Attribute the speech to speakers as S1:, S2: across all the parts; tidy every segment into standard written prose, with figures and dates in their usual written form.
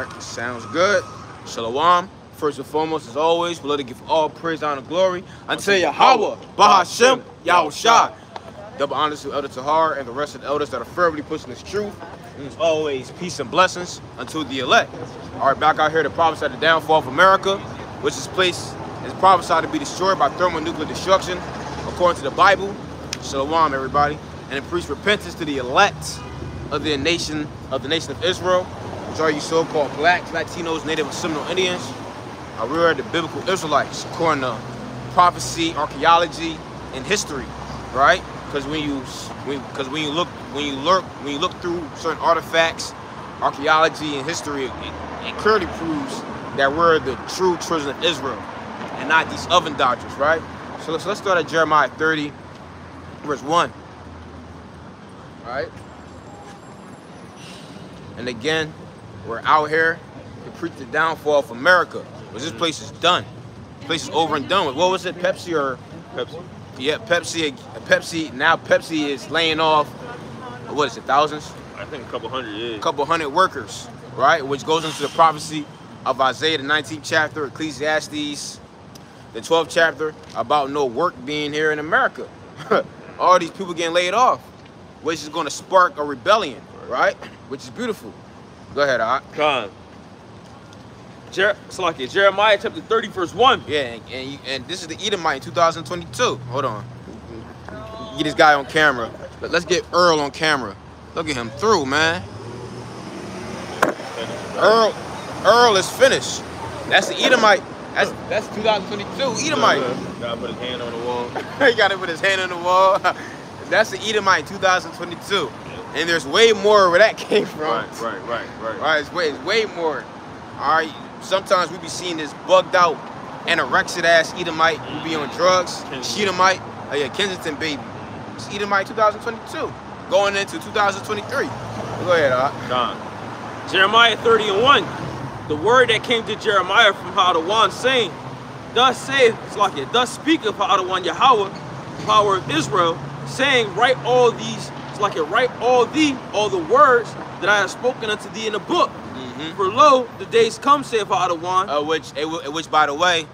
S1: right, sounds good. Shalom. First and foremost, as always, we'd love to give all praise, honor, and glory unto Yahweh, Bahashem, Yahushua. Double honors to Elder Tahar and the rest of the elders that are firmly pushing this truth. And as always, peace and blessings unto the elect. All right, back out here to prophesy the downfall of America, which this place is prophesied to be destroyed by thermonuclear destruction, according to the Bible. Shalom, everybody. And then preach repentance to the elect of the nation of Israel, which are you so-called blacks, Latinos, Native and Seminole Indians. We are the biblical Israelites, according to prophecy, archaeology, and history, right? Because when you look through certain artifacts, archaeology, and history, it clearly proves that we're the true children of Israel, and not these oven dodgers, right? So let's start at Jeremiah 30, verse 1. All right. And again, we're out here to preach the downfall of America. Because this place is done. This place is over and done with. What was it, Pepsi or? Pepsi. Yeah, Pepsi. Now Pepsi is laying off, what is it, thousands?
S2: I think a couple hundred, yeah.
S1: A couple hundred workers, right? Which goes into the prophecy of Isaiah, the 19th chapter, Ecclesiastes, the 12th chapter, about no work being here in America. All these people getting laid off, which is going to spark a rebellion, right? Which is beautiful. Go ahead,
S2: Khan. Jeremiah chapter 30, verse 1.
S1: Yeah, and this is the Edomite in 2022. Hold on. Get this guy on camera. Let's get Earl on camera. Look at him through, man. Earl is finished. That's the Edomite. That's 2022 Edomite.
S2: Gotta put his hand on the wall.
S1: He gotta put his hand on the wall. That's the Edomite 2022. And there's way more where that came from. Right. It's way more. All right. Sometimes we be seeing this bugged out, anorexic ass Edomite who be on drugs. Sheedomite. Oh yeah, Kensington baby. It's Edomite 2022. Going into 2023. Go ahead,
S2: Don. Jeremiah 30 and 1. The word that came to Jeremiah from Hadawan saying, thus speaketh Hadawan Yahweh, the power of Israel, saying, write all the words that I have spoken unto thee in a book. For lo, the days come, saith Hadawan.
S1: Which, by the way,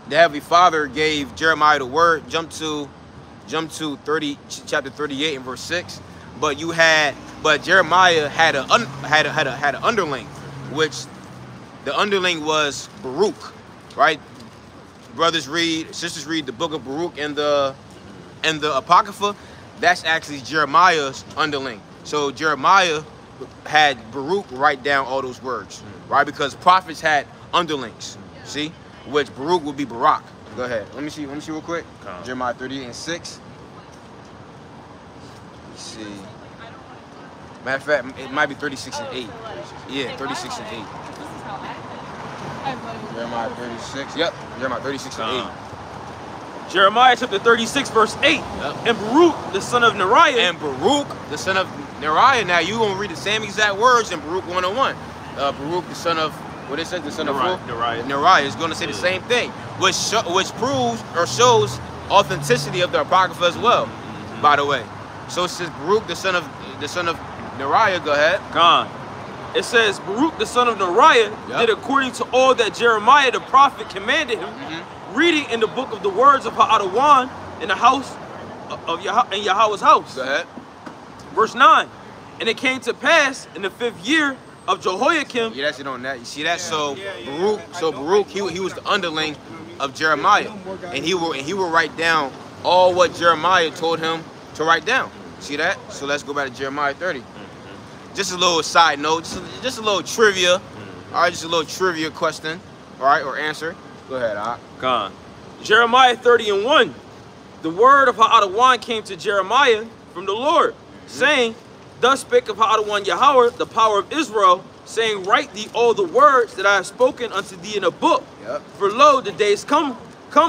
S1: the Heavenly Father gave Jeremiah the word. Jump to chapter 38 and verse 6. But Jeremiah had an underling, which the underling was Baruch, right? Sisters read the book of Baruch and the Apocrypha. That's actually Jeremiah's underling. So Jeremiah had Baruch write down all those words, right? Because prophets had underlings, see? Which Baruch would be Barak. Go ahead. Let me see real quick. Jeremiah 38 and 6. Let's see. Matter of fact, it might be 36 and 8. Yeah, 36 and 8. Jeremiah 36. Yep. Jeremiah 36 and 8.
S2: Jeremiah chapter 36, verse 8. Yep. And Baruch, the son of Neriah.
S1: Now you gonna read the same exact words in Baruch 101. Baruch, the son of, what is it? The son of Neriah is gonna say the same thing, which proves or shows authenticity of the Apocrypha as well. By the way, so it says Baruch, the son of Neriah. Go ahead.
S2: Gone. It says Baruch, the son of Neriah, did according to all that Jeremiah the prophet commanded him. Reading in the book of the words of Hadawan in the house of Yahweh's house.
S1: Go ahead.
S2: Verse 9. And it came to pass in the 5th year of Jehoiakim.
S1: Yeah, that's it on that. You see that? Baruch, he was the underling of Jeremiah, and he will write down all what Jeremiah told him to write down. See that? So let's go back to Jeremiah 30. Just a little side note, just a little trivia. All right, just a little trivia question, all right, or answer. Go ahead,
S2: Gone. Jeremiah 30 and 1. The word of Hadawan came to Jeremiah from the Lord, saying, thus spake of Hadawan Yahweh, the power of Israel, saying, write thee all the words that I have spoken unto thee in a book. For lo, the days come,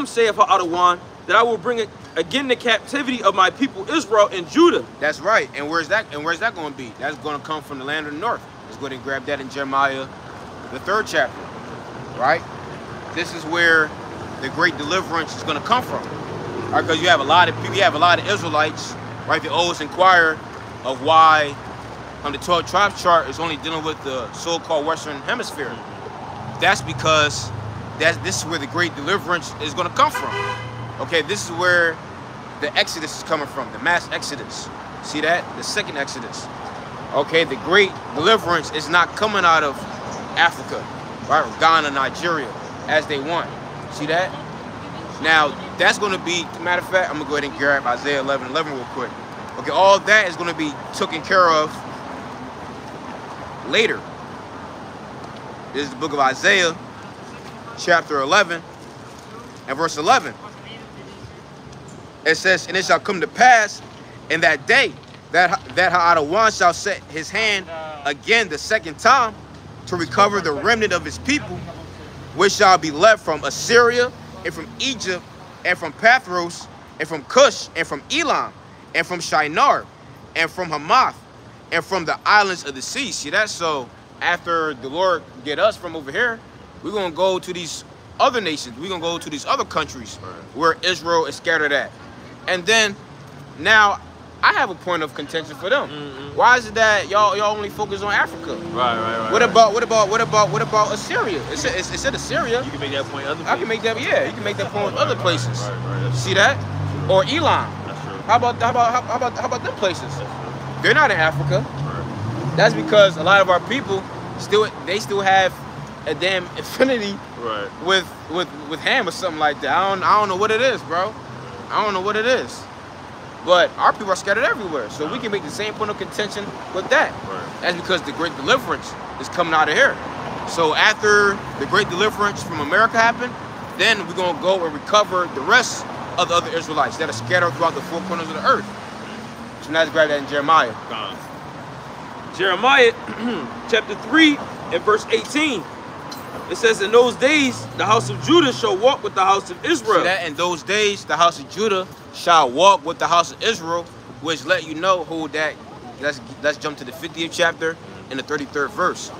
S2: saith Hadawan, that I will bring again the captivity of my people Israel and Judah.
S1: That's right. And where's that going to be? That's going to come from the land of the north. Let's go ahead and grab that in Jeremiah, the 3rd chapter, right? This is where the great deliverance is going to come from, right? Because you have a lot of people, you have a lot of Israelites, right? They always inquire of why the 12 tribes chart is only dealing with the so-called Western Hemisphere. That's because this is where the great deliverance is going to come from. Okay, this is where the Exodus is coming from, the mass Exodus. See that? The second Exodus. Okay, the great deliverance is not coming out of Africa, right? Or Ghana, Nigeria, as they want. See that? Now, that's going to be, matter of fact, I'm going to go ahead and grab Isaiah 11:11 real quick. Okay, all that is going to be taken care of later. This is the book of Isaiah, chapter 11 and verse 11. It says, and it shall come to pass in that day that Ha'adawan shall set his hand again the second time to recover the remnant of his people, which shall be left from Assyria and from Egypt and from Pathros and from Cush and from Elam and from Shinar and from Hamath and from the islands of the sea. See that? So after the Lord get us from over here, we're going to go to these other nations. We're going to go to these other countries where Israel is scattered at. And then now I have a point of contention for them. Why is it that y'all only focus on Africa?
S2: Right.
S1: What about Assyria? It said Assyria.
S2: You can make that point other places.
S1: I can make that, yeah, you can make that point with other places.
S2: Right.
S1: See that? Or Elam.
S2: That's true.
S1: How about them places? They're not in Africa.
S2: Right.
S1: That's because a lot of our people still have a damn affinity with Ham or something like that. I don't know what it is, bro. I don't know what it is. But our people are scattered everywhere. So we can make the same point of contention with that.
S2: Right.
S1: That's because the great deliverance is coming out of here. So after the great deliverance from America happened, then we're going to go and recover the rest of the other Israelites that are scattered throughout the four corners of the earth. So now let's grab that in Jeremiah.
S2: Jeremiah chapter 3 and verse 18. It says, in those days, the house of Judah shall walk with the house of Israel.
S1: See that? In those days, the house of Judah shall walk with the house of Israel, which let you know who that. Let's jump to the 50th chapter and the 33rd verse.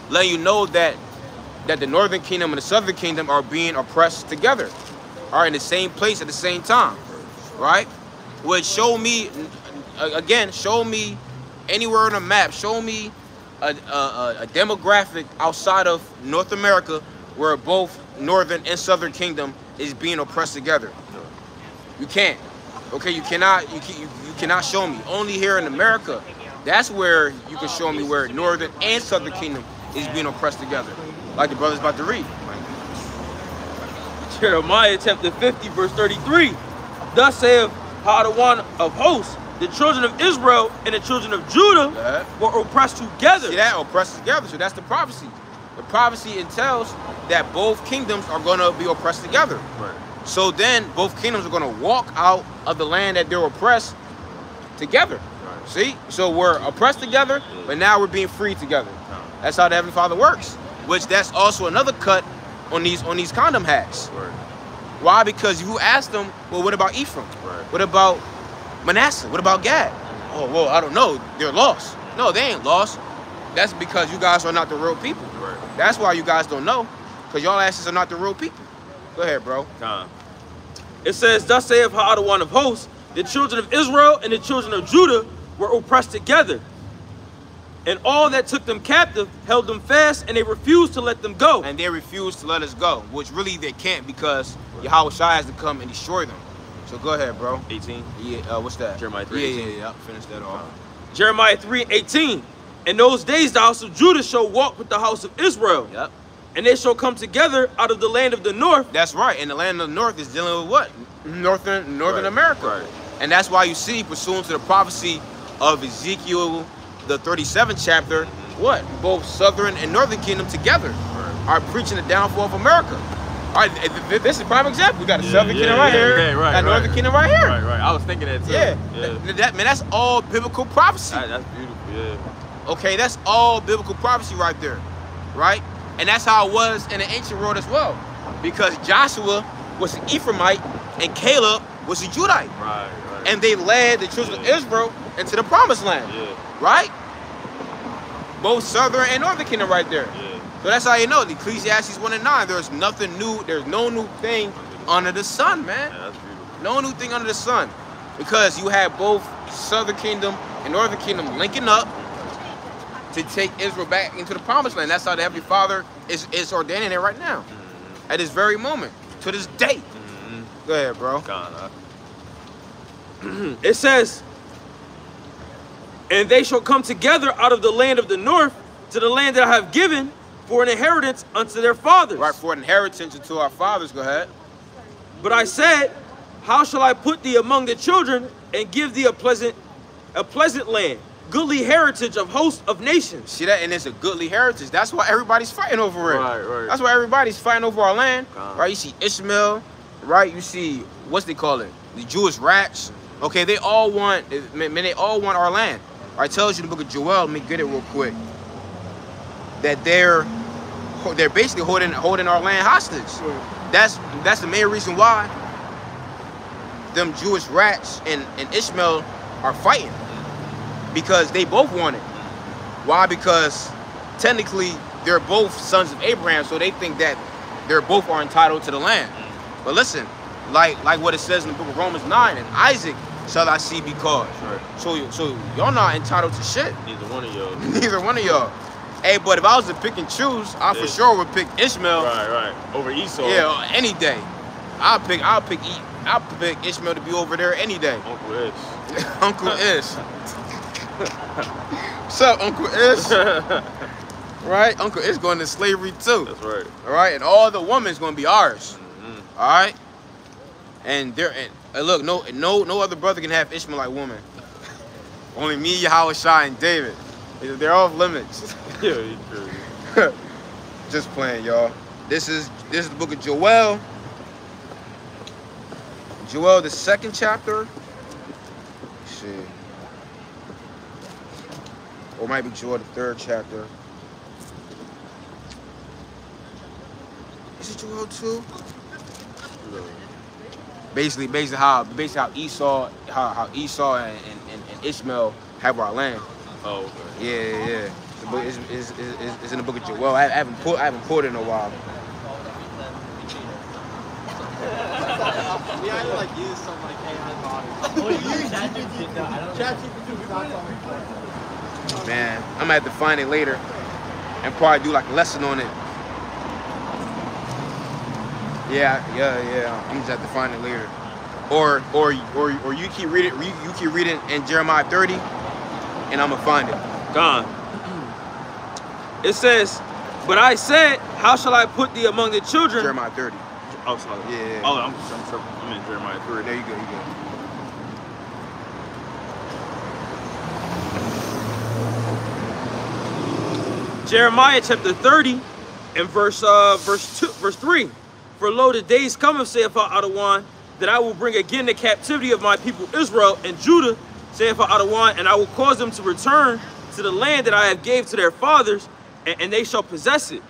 S1: Let you know that the northern kingdom and the southern kingdom are being oppressed together, are in the same place at the same time, right? Which show me, again, show me anywhere on the map, show me a demographic outside of North America where both northern and southern kingdom is being oppressed together. You can't. Okay, you cannot show me. Only here in America, that's where you can show me where northern and southern kingdom is being oppressed together, like the brother's about to read.
S2: Jeremiah chapter 50 verse 33. Thus saith Ha'adawan of hosts, the children of Israel and the children of Judah were oppressed together.
S1: See that? Oppressed together. So that's the prophecy. The prophecy entails that both kingdoms are going to be oppressed together.
S2: Right.
S1: So then both kingdoms are going to walk out of the land that they're oppressed together. Right. See? So we're oppressed together, but now we're being freed together. That's how the Heavenly Father works. Which that's also another cut on these condom hats.
S2: Right.
S1: Why? Because you ask them, well, what about Ephraim?
S2: Right.
S1: What about Manasseh? What about Gad? Oh, well, I don't know. They're lost. No, they ain't lost. That's because you guys are not the real people.
S2: Right.
S1: That's why you guys don't know, because y'all asses are not the real people. Go ahead, bro.
S2: It says, thus saith Ha'adawan of hosts, the children of Israel and the children of Judah were oppressed together. And all that took them captive held them fast, and they refused to let them go.
S1: And they refused to let us go, which really they can't, because Yahweh Shai has to come and destroy them. So go ahead, bro.
S2: 18.
S1: Yeah, what's that?
S2: Jeremiah 3.
S1: Yeah. Finish that off.
S2: Jeremiah 3:18. In those days the house of Judah shall walk with the house of Israel.
S1: Yep.
S2: And they shall come together out of the land of the north.
S1: That's right. And the land of the north is dealing with what? Northern America.
S2: Right.
S1: And that's why you see, pursuant to the prophecy of Ezekiel, the 37th chapter, what? Both southern and northern kingdom together are preaching the downfall of America. All right, this is a prime example. We got a southern kingdom right here, and northern kingdom right here.
S2: Right. I was thinking that too.
S1: Yeah. That's all biblical prophecy.
S2: That's beautiful. Yeah.
S1: Okay, that's all biblical prophecy right there, right? And that's how it was in the ancient world as well, because Joshua was an Ephraimite and Caleb was a Judite.
S2: Right.
S1: And they led the children of Israel into the promised land. Right? Both southern and northern kingdom right there. So that's how you know, the Ecclesiastes 1 and 9, there's nothing new, there's no new thing under the sun, man.
S2: Yeah, that's beautiful.
S1: No new thing under the sun. Because you have both southern kingdom and northern kingdom linking up, to take Israel back into the promised land. That's how the Heavenly Father is ordaining it right now. At this very moment. To this day. Go ahead, bro.
S2: It says, and they shall come together out of the land of the north to the land that I have given for an inheritance unto their fathers.
S1: Right, for an inheritance unto our fathers. Go ahead.
S2: But I said, how shall I put thee among the children and give thee a pleasant land, goodly heritage of hosts of nations?
S1: See that? And it's a goodly heritage. That's why everybody's fighting over it.
S2: Right.
S1: That's why everybody's fighting over our land. Right? You see Ishmael, right? You see, what's they call it? The Jewish rats. Okay, they all want our land. Right? It tells you in the book of Joel, let me get it real quick, that they're basically holding our land hostage. That's the main reason why them Jewish rats and Ishmael are fighting, because they both want it. Why? Because technically they're both sons of Abraham, so they think that they're both are entitled to the land. But listen, like what it says in the book of Romans 9, and Isaac shall thy seed be called. So y'all not entitled to shit.
S2: Neither one of y'all.
S1: Neither one of y'all. Hey, but if I was to pick and choose, I for sure would pick Ishmael.
S2: Right. Over Esau.
S1: Yeah, any day. I'll pick Ishmael to be over there any day.
S2: Uncle Ish.
S1: Uncle Ish. What's up, Uncle Ish? Right? Uncle Ish going to slavery too.
S2: That's right.
S1: All right, and all the women's going to be ours. All right? And look, no other brother can have Ishmaelite woman. Only me, Yahweh Shai, and David. They're off limits.
S2: Yeah,
S1: Just playing, y'all. This is the book of Joel. Joel, the 2nd chapter. Let's see. Or it might be Joel, the 3rd chapter. Is it Joel 2? Basically how Esau and Ishmael have our land.
S2: Oh, okay.
S1: Yeah. The book is in the book of Joel. I haven't pulled it in a while.
S3: Yeah, I like use some like AI models.
S1: Man, I'm gonna have to find it later and probably do like a lesson on it. Yeah. I'm just have to find it later. Or you keep reading. You keep reading in Jeremiah 30, and I'm gonna find it.
S2: Gone. It says, but I said, how shall I put thee among the children?
S1: Jeremiah 30.
S2: Oh, sorry.
S1: Yeah.
S2: Oh, I'm in Jeremiah 3.
S1: There you go.
S2: Jeremiah chapter 30 and verse 3. For lo, the days cometh, saith Adawan, that I will bring again the captivity of my people Israel and Judah, saith Adawan, and I will cause them to return to the land that I have gave to their fathers, and they shall possess it.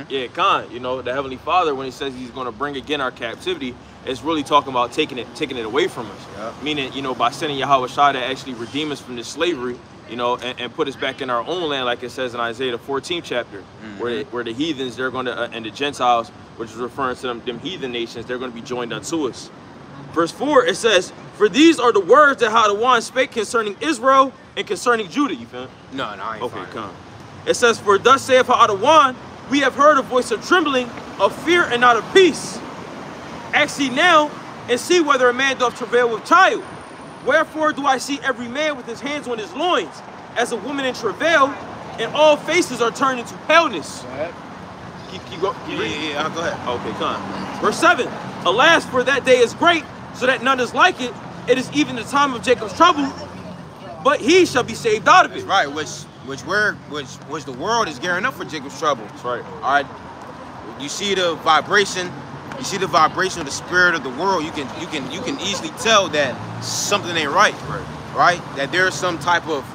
S2: Yeah, Khan, you know, the Heavenly Father, when he says he's going to bring again our captivity, is really talking about taking it away from us.
S1: Yep.
S2: Meaning, you know, by sending Yahweh Shai to actually redeem us from this slavery, you know, and put us back in our own land, like it says in Isaiah the 14th chapter, where the heathens, they're going to, and the Gentiles, which is referring to them heathen nations, they're going to be joined unto us. Verse 4, it says, for these are the words that Adawan spake concerning Israel and concerning Judah. You feel me?
S1: No, I ain't.
S2: Okay, come. It says, for thus saith Adawan, we have heard a voice of trembling, of fear and not of peace. Ask ye now, and see whether a man doth travail with child. Wherefore do I see every man with his hands on his loins, as a woman in travail, and all faces are turned into paleness.
S1: Go ahead.
S2: Keep reading.
S1: Yeah, go ahead.
S2: Okay, come. Verse 7. Alas, for that day is great, so that none is like it. It is even the time of Jacob's trouble, but he shall be saved out of it.
S1: Right, which the world is gearing up for Jacob's trouble.
S2: That's right.
S1: All right. You see the vibration. You see the vibration of the spirit of the world. You can easily tell that something ain't right. Right. That there's some type of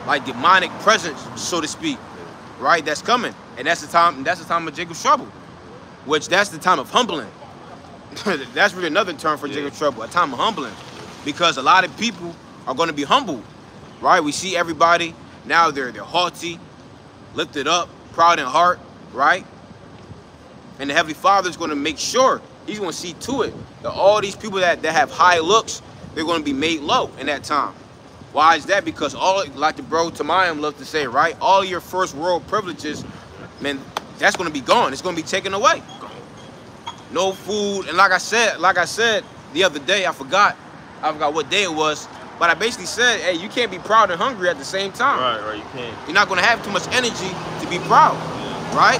S1: like demonic presence, so to speak. Right. That's coming, and that's the time of Jacob's trouble. Which that's the time of humbling. That's really another term for Jacob's trouble. A time of humbling, because a lot of people are going to be humbled. Right. We see everybody now. They're haughty, lifted up, proud in heart. Right. And the Heavenly Father is going to make sure, he's going to see to it that all these people that have high looks, they're going to be made low in that time. Why is that? Because all, like the bro Tamayim loves to say, right? All your first world privileges, man, that's gonna be gone. It's gonna be taken away. No food, and like I said the other day, I forgot what day it was, but I basically said, hey, you can't be proud and hungry at the same time.
S2: Right, you can't.
S1: You're not gonna have too much energy to be proud, right?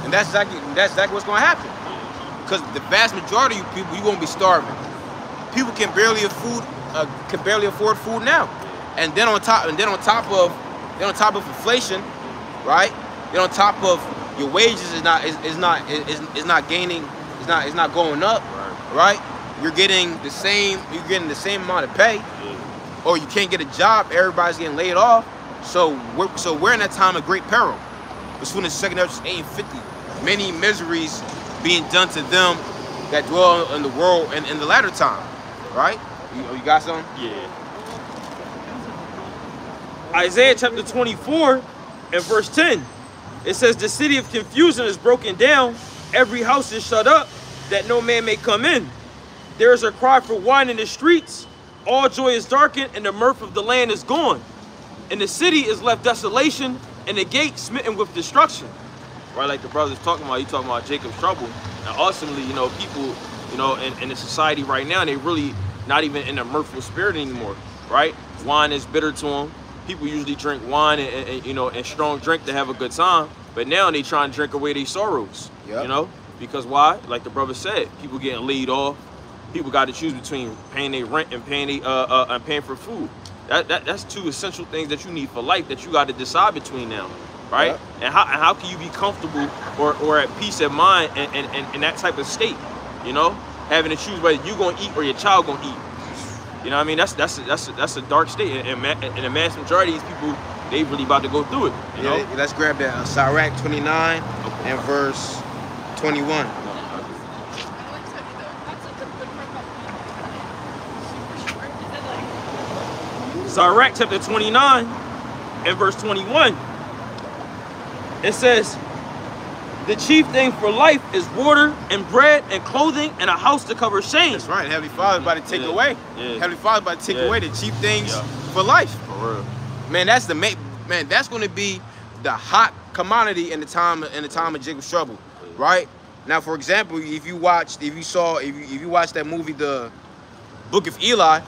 S1: And that's exactly what's gonna happen. Because the vast majority of you people, you're gonna be starving. People can barely afford food now. And then on top of inflation, right? Then on top of your wages is not going up, right? You're getting the same amount of pay, or you can't get a job. Everybody's getting laid off. So we're in that time of great peril. Between the second and 850, many miseries being done to them that dwell in the world and in the latter time, right? You got something?
S2: Yeah. Isaiah chapter 24 and verse 10. It says, the city of confusion is broken down. Every house is shut up, that no man may come in. There is a cry for wine in the streets. All joy is darkened, and the mirth of the land is gone. And the city is left desolation, and the gate smitten with destruction. Right, like the brother's talking about, talking about Jacob's trouble. And ultimately, you know, people, you know, in the society right now, they really not even in a mirthful spirit anymore, right? Wine is bitter to them. People usually drink wine and you know, and strong drink to have a good time. But now they try and drink away their sorrows, you know? Because why? Like the brother said, people getting laid off. People got to choose between paying their rent and paying for food. That's two essential things that you need for life that you got to decide between now, right? And how can you be comfortable or at peace of mind in that type of state, you know? Having to choose whether you gonna eat or your child gonna eat. You know what I mean? That's a dark state, and the mass majority of these people, they really about to go through it. You know?
S1: Let's grab that Sirach 29 and verse 21.
S2: Sirach chapter 29 and verse 21. It says, the chief thing for life is water and bread and clothing and a house to cover shame.
S1: That's right. Heavenly Father about to take away. Heavenly Father about to take away the chief things for life.
S2: For real.
S1: Man, that's going to be the hot commodity in the time of Jacob's trouble, right? Now, for example, if you watched that movie, The Book of Eli,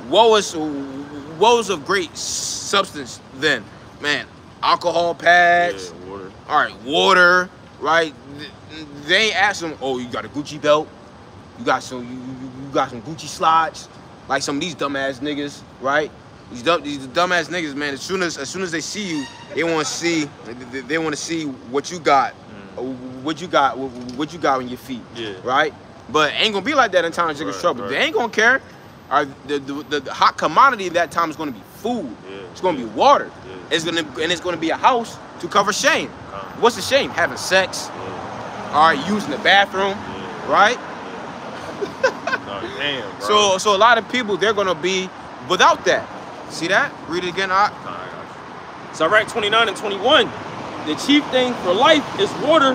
S1: what was of great substance then? Man, alcohol pads.
S2: Yeah, water.
S1: All right, water. Right? They ain't ask them, oh, you got a Gucci belt? You got some Gucci slides? Like some of these dumbass niggas, right? These dumbass niggas, man. As soon as they see you, they want to see what you got, what you got on your feet, right? But it ain't gonna be like that in time of Jacob's trouble. They ain't gonna care. The hot commodity at that time is gonna be food. It's gonna be water. It's gonna be a house to cover shame. What's the shame? Having sex. All right, using the bathroom, right?
S2: Oh, damn, bro.
S1: So a lot of people, they're gonna be without that. See that? Read it again, Art.
S2: Sirach 29 and 21. The chief thing for life is water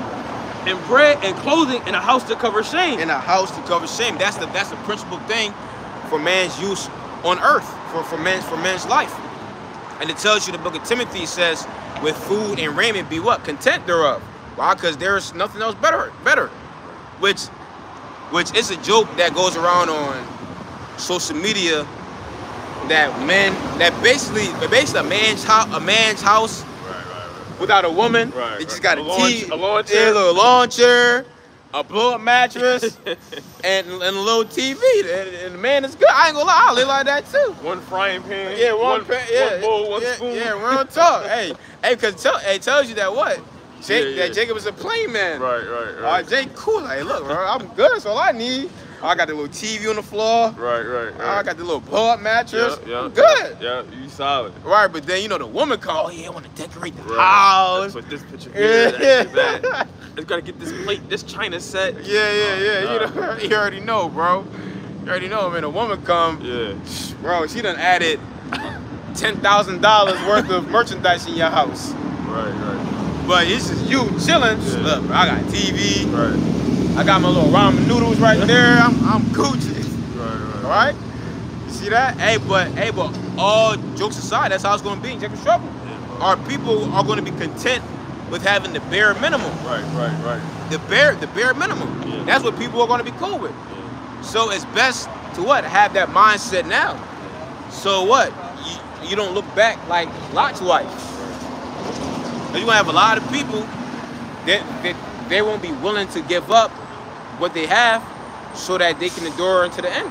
S2: and bread and clothing and a house to cover shame.
S1: And a house to cover shame. That's the principal thing for man's use on earth, for man's life. And it tells you, the book of Timothy says, with food and raiment be what? Content thereof. Why? Because there's nothing else better. Which is a joke that goes around on social media, that basically a man's house without a woman. They just got a little launcher, a blow-up mattress, and a little TV. And the man is good. I ain't gonna lie, I live like that too.
S2: One frying pan.
S1: Yeah, one bowl, one spoon. Yeah, we're on talk. hey, because it tells you that what? That Jacob is a plain man.
S2: Right.
S1: All right, Jake, cool. Hey, look, bro, I'm good. That's all I need. I got the little TV on the floor.
S2: Right.
S1: I got the little blow-up mattress.
S2: Yeah.
S1: I'm good.
S2: Yeah, you solid.
S1: Right, but then, you know, the woman call, oh, yeah, I want to decorate the house.
S2: Put this picture here. That. It's got to get this plate, this china set.
S1: Yeah. You already know, bro. You already know, man. A woman come. Yeah. Bro, she done added $10,000 worth of merchandise in your house.
S2: Right.
S1: But it's just you chilling.
S2: Yeah.
S1: Look, bro, I got TV.
S2: Right.
S1: I got my little ramen noodles right there. I'm Gucci.
S2: Right.
S1: All right? You see that? Hey, but all jokes aside, that's how it's going to be in Jacob's trouble. Our people are going to be content with having the bare minimum.
S2: Right.
S1: The bare minimum.
S2: Yeah.
S1: That's what people are going to be cool with. So it's best to what? Have that mindset now. So what? You don't look back like Lot's wife. You're going to have a lot of people that they won't be willing to give up what they have so that they can endure to the end.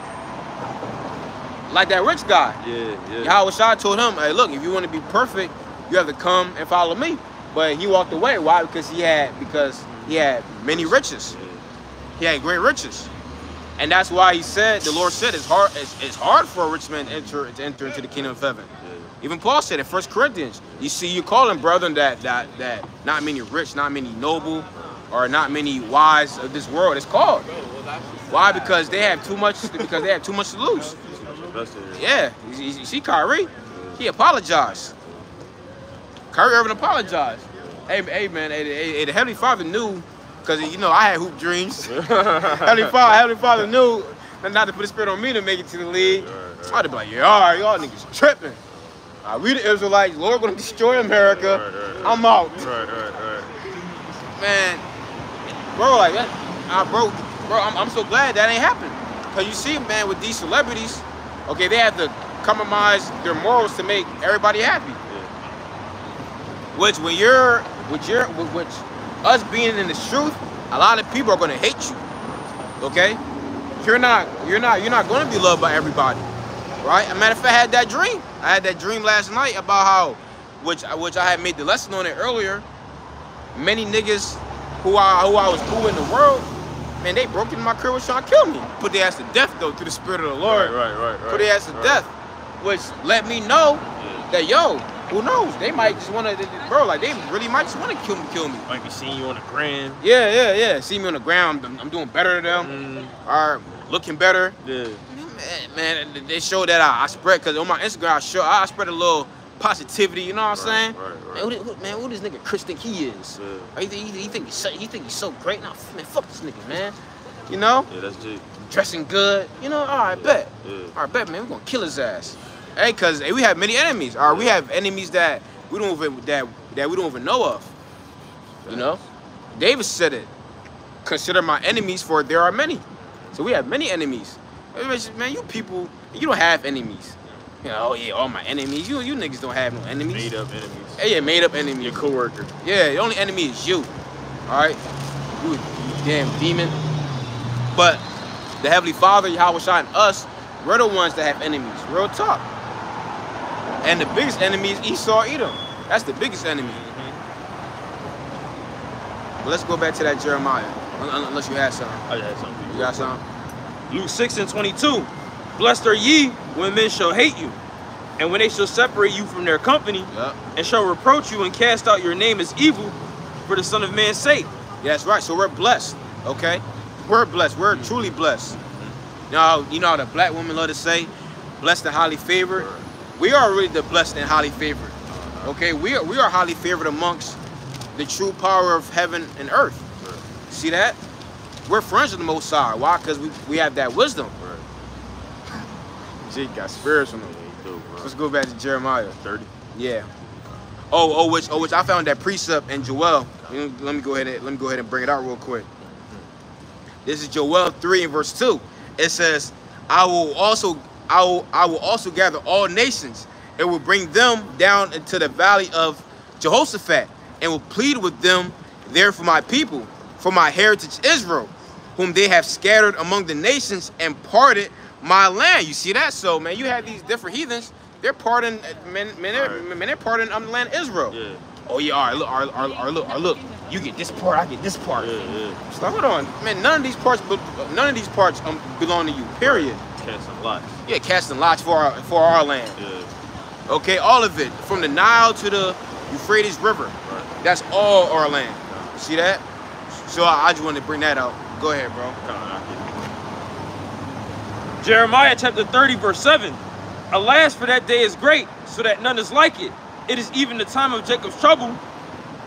S1: Like that rich guy.
S2: Yeah.
S1: Yahweh Shai told him, hey, look, if you want to be perfect, you have to come and follow me. But he walked away. Why? Because he had many riches. He had great riches. And that's why he said, the Lord said, it's hard for a rich man to enter into the kingdom of heaven. Even Paul said in 1 Corinthians, you see, you calling brethren that not many rich, not many noble, or not many wise of this world. It's called. Why? Because they have too much. Because they have too much to lose. Yeah. You see, Kyrie, he apologized. Kyrie Irving apologized. Hey, man. Hey, the Heavenly Father knew, because I had hoop dreams. Heavenly Father knew not to put the spirit on me to make it to the league. I'd be like, yeah, all right, y'all niggas tripping. We the Israelites, Lord gonna destroy America. I'm out.
S2: Right.
S1: Man, bro, like that, bro, I'm so glad that ain't happened. Cause you see, man, with these celebrities, okay, they have to compromise their morals to make everybody happy. Which us being in the truth, a lot of people are gonna hate you. Okay, you're not gonna be loved by everybody. Right? As a matter of fact, I had that dream. I had that dream last night about how, which I had made the lesson on it earlier. Many niggas who I was cool in the world, man, they broke into my crib and trying to kill me. Put their ass to death though, through the spirit of the Lord.
S2: Right.
S1: Put their ass to death, which let me know that who knows? They might just want to, bro. Like they really might just want to kill me.
S2: Might be seeing you on the gram.
S1: Yeah. See me on the ground. I'm doing better than them. Or looking better.
S2: Yeah.
S1: Man, they show that I spread, because on my Instagram I spread a little positivity, you know what I'm saying?
S2: Right.
S1: Man, who this nigga Chris think he is?
S2: Yeah.
S1: He think he's so great. Nah, man, fuck this nigga, man. You know?
S2: Yeah, that's G.
S1: Dressing good, you know? All right, bet.
S2: Yeah.
S1: All right, bet, man. We gonna kill his ass. Hey, cause we have many enemies. All right, we have enemies that we don't even know of. You know? David said it. Consider my enemies, for there are many. So we have many enemies. Man, you people, you don't have enemies. Oh yeah, all my enemies. You niggas don't have no enemies.
S2: Made up enemies.
S1: Yeah, made up enemies.
S2: Your coworker.
S1: Yeah, the only enemy is you. Alright? You damn demon. But the Heavenly Father, Yahweh Shai, and us, we're the ones that have enemies. Real talk. And the biggest enemy is Esau, Edom. That's the biggest enemy. But let's go back to that Jeremiah. Unless you had something.
S2: I had something.
S1: You got something?
S2: Luke 6:22. Blessed are ye when men shall hate you, and when they shall separate you from their company, and shall reproach you and cast out your name as evil for the Son of Man's sake.
S1: Yeah, that's right. So we're blessed, okay? We're blessed. We're truly blessed. Now, you know how the black women love to say, blessed and highly favored? We are really the blessed and highly favored, okay? We are highly favored amongst the true power of heaven and earth. See that? We're friends of the Most High. Why? Because we have that wisdom. Jake got spirits from him. Let's go back to Jeremiah
S2: 30.
S1: Yeah. Which I found that precept in Joel. Let me go ahead and bring it out real quick. This is Joel 3 and verse 2. It says, I will also gather all nations and will bring them down into the valley of Jehoshaphat, and will plead with them there for my people, for my heritage Israel, whom they have scattered among the nations and parted my land. You see that? So, man, you have these different heathens. They're parting, they're parting the land of Israel.
S2: Yeah.
S1: Oh yeah, all right, look. You get this part, I get this part.
S2: Yeah.
S1: So hold on, man. None of these parts belong to you. Period.
S2: Casting lots.
S1: Yeah, casting lots for our land.
S2: Yeah.
S1: Okay, all of it, from the Nile to the Euphrates River.
S2: Right.
S1: That's all our land. See that? So I just wanted to bring that out. Go ahead, bro.
S2: Jeremiah chapter 30, verse 7. Alas, for that day is great, so that none is like it. It is even the time of Jacob's trouble,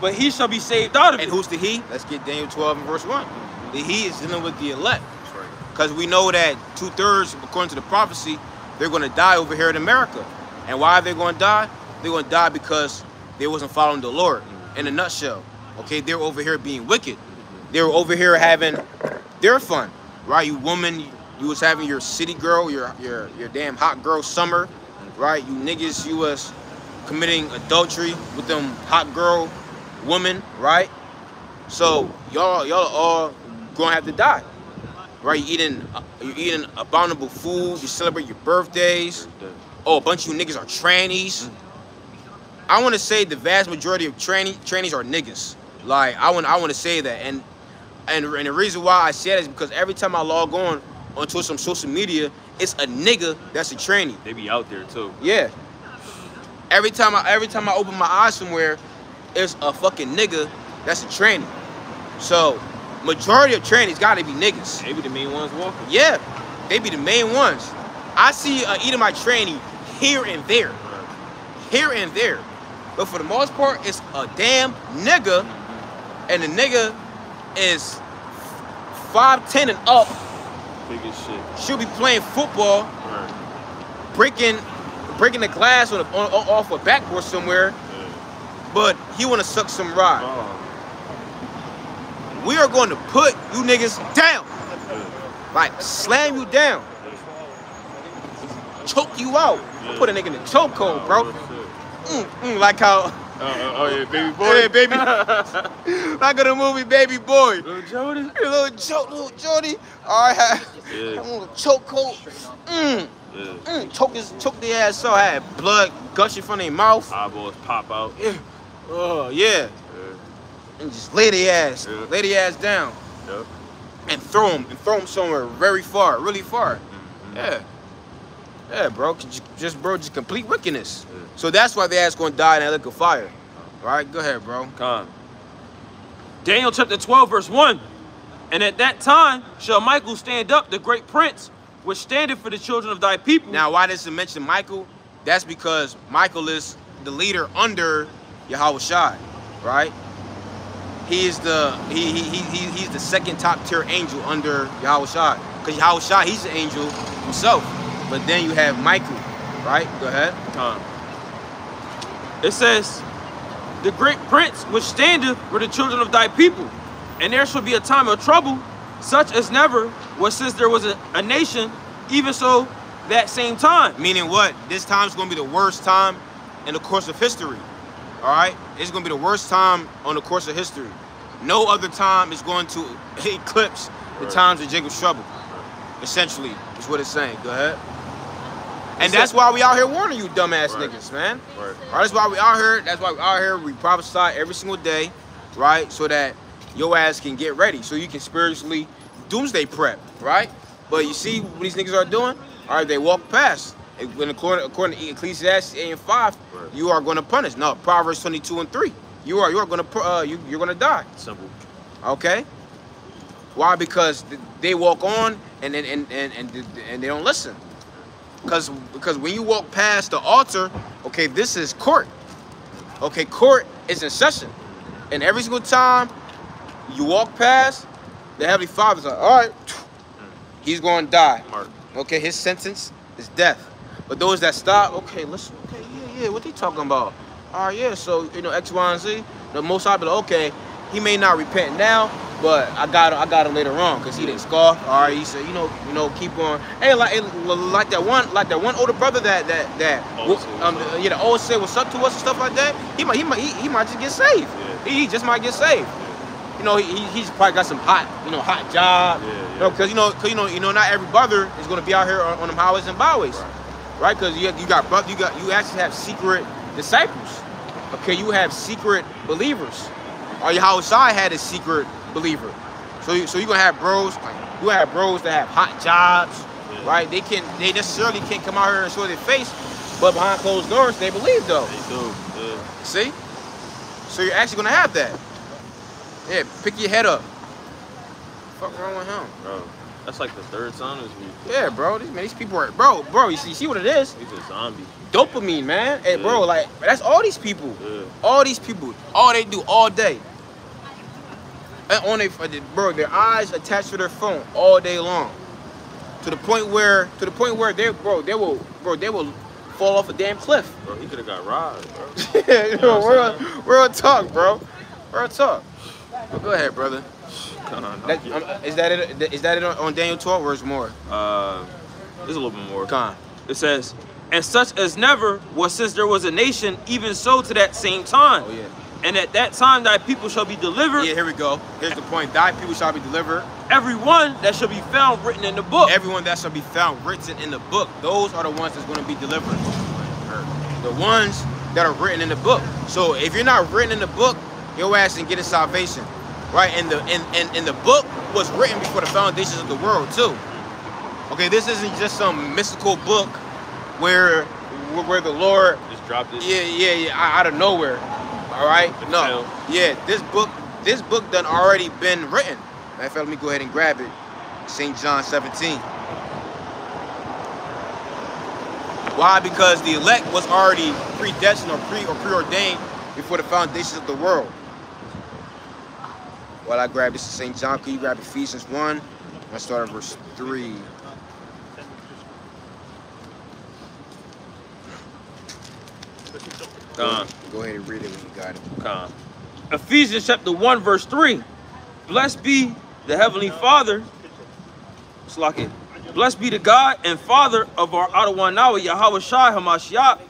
S2: but he shall be saved out of it.
S1: And who's the he? Let's get Daniel 12 and verse 1. The he is dealing with the elect. Because we know that 2/3, according to the prophecy, they're going to die over here in America. And why are they going to die? They're going to die because they wasn't following the Lord. In a nutshell, okay, they were over here being wicked. They were over here having their fun, right? You woman, you was having your city girl, your damn hot girl summer, right? You niggas, you was committing adultery with them hot girl women, right? So y'all all gonna have to die, right? You're eating abominable food. You celebrate your birthdays. Oh, a bunch of you niggas are trannies. I want to say the vast majority of trannies are niggas. Like I want to say that, and the reason why I say that is because every time I log on onto some social media, it's a nigga that's a tranny.
S2: They be out there too.
S1: Yeah. Every time I open my eyes somewhere, it's a fucking nigga that's a tranny. So majority of trannies gotta be niggas.
S2: They be the main ones walking.
S1: Yeah, they be the main ones. I see eating my tranny here and there. Here and there. But for the most part, it's a damn nigga, and the nigga is 5'10" and up.
S2: Big as shit.
S1: She'll be playing football, breaking the glass off a backboard somewhere, but he want to suck some ride. We are going to put you niggas down, like slam you down, choke you out, put a nigga in the chokehold, bro. Like how.
S2: Oh yeah, baby boy.
S1: Yeah, baby. Like in the movie Baby Boy.
S2: Little Jody.
S1: Little Jody. All right, I want a chokehold. Choke the ass so I had blood gushing from their mouth.
S2: Eyeballs pop out.
S1: Yeah. Oh yeah. And just lay their ass down.
S2: Yep.
S1: And throw them somewhere very far, really far. Yeah, bro. Just complete wickedness. So that's why their ass gonna die in that lake of fire. All right, go ahead, bro.
S2: Come. Daniel chapter 12, verse 1. And at that time shall Michael stand up, the great prince, which standeth for the children of thy people.
S1: Now, why does it mention Michael? That's because Michael is the leader under Yahweh Shai, right? He is he's the second top tier angel under Yahweh Shai. Because Yahweh Shai, he's an angel himself. But then you have Michael, right? Go ahead.
S2: It says, the great prince which standeth for the children of thy people, and there shall be a time of trouble, such as never was since there was a nation, even so that same time.
S1: Meaning what? This time is going to be the worst time in the course of history. All right? It's going to be the worst time on the course of history. No other time is going to eclipse the times of Jacob's trouble. Essentially, is what it's saying. Go ahead. And that's why we out here warning you dumbass niggas, man. Right. All right, that's why we out here. That's why we out here. We prophesy every single day, right? So that your ass can get ready. So you can spiritually doomsday prep, right? But you see what these niggas are doing? All right, they walk past. When according to Ecclesiastes 8 and 5, you are going to punish. No, Proverbs 22 and 3. You're going to die.
S2: Simple.
S1: Okay. Why? Because they walk on and they don't listen. Because when you walk past the altar, okay, this is court. Okay, court is in session. And every single time you walk past, the Heavenly Father's like, all right, he's going to die. Okay, his sentence is death. But those that stop, okay, listen, okay, yeah, what they talking about? All right, yeah, so, X, Y, and Z, the Most High, okay, he may not repent now, but I got him later on because he didn't scoff. All right, he said, keep on. Hey, like that one older brother the old said what's up to us and stuff like that. He might just get saved. Yeah. He just might get saved. He's probably got some hot job. Because not every brother is gonna be out here on them highways and byways, right? Because you actually have secret disciples. Okay, you have secret believers. Or Yahweh Shai had a secret believer. So you're gonna have bros, that have hot jobs, right? They necessarily can't come out here and show their face, but behind closed doors, they believe though.
S2: They do, yeah.
S1: See? So you're actually gonna have that. Yeah, pick your head up. Fuck wrong with him?
S2: Bro, that's like the third time this week.
S1: Yeah, bro. These people are, bro. You see what it is?
S2: He's a zombie.
S1: Dopamine, man. Hey, bro, like that's all these people. Yeah. All these people. All they do all day. And their eyes attached to their phone all day long. To the point where they will fall off a damn cliff.
S2: Bro, he could have got robbed, bro.
S1: You know, real talk, bro. Real talk. But go ahead, brother. Is that it on Daniel 12 or is more?
S2: There's a little bit more.
S1: Come on.
S2: It says, and such as never was since there was a nation, even so to that same time.
S1: Oh, yeah.
S2: And at that time thy people shall be delivered.
S1: Yeah, here we go. Here's the point. Thy people shall be delivered.
S2: Everyone that shall be found written in the book.
S1: Everyone that shall be found written in the book. Those are the ones that's going to be delivered. The ones that are written in the book. So if you're not written in the book, your ass ain't getting salvation. Right? And the book was written before the foundations of the world too. Okay, this isn't just some mystical book where the Lord
S2: just dropped it.
S1: Yeah, out of nowhere. All right, no, yeah, this book done already been written. Matter of fact, let me go ahead and grab it. St. John 17. Why? Because the elect was already predestined or preordained before the foundations of the world. While I grab this in St. John, can you grab Ephesians 1? Let's start at verse 3. Go ahead and read it when you got it.
S2: Ephesians chapter 1, verse 3. Blessed be the Heavenly Father. Blessed be the God and Father of our Adonai Yahweh Shai HaMashiach,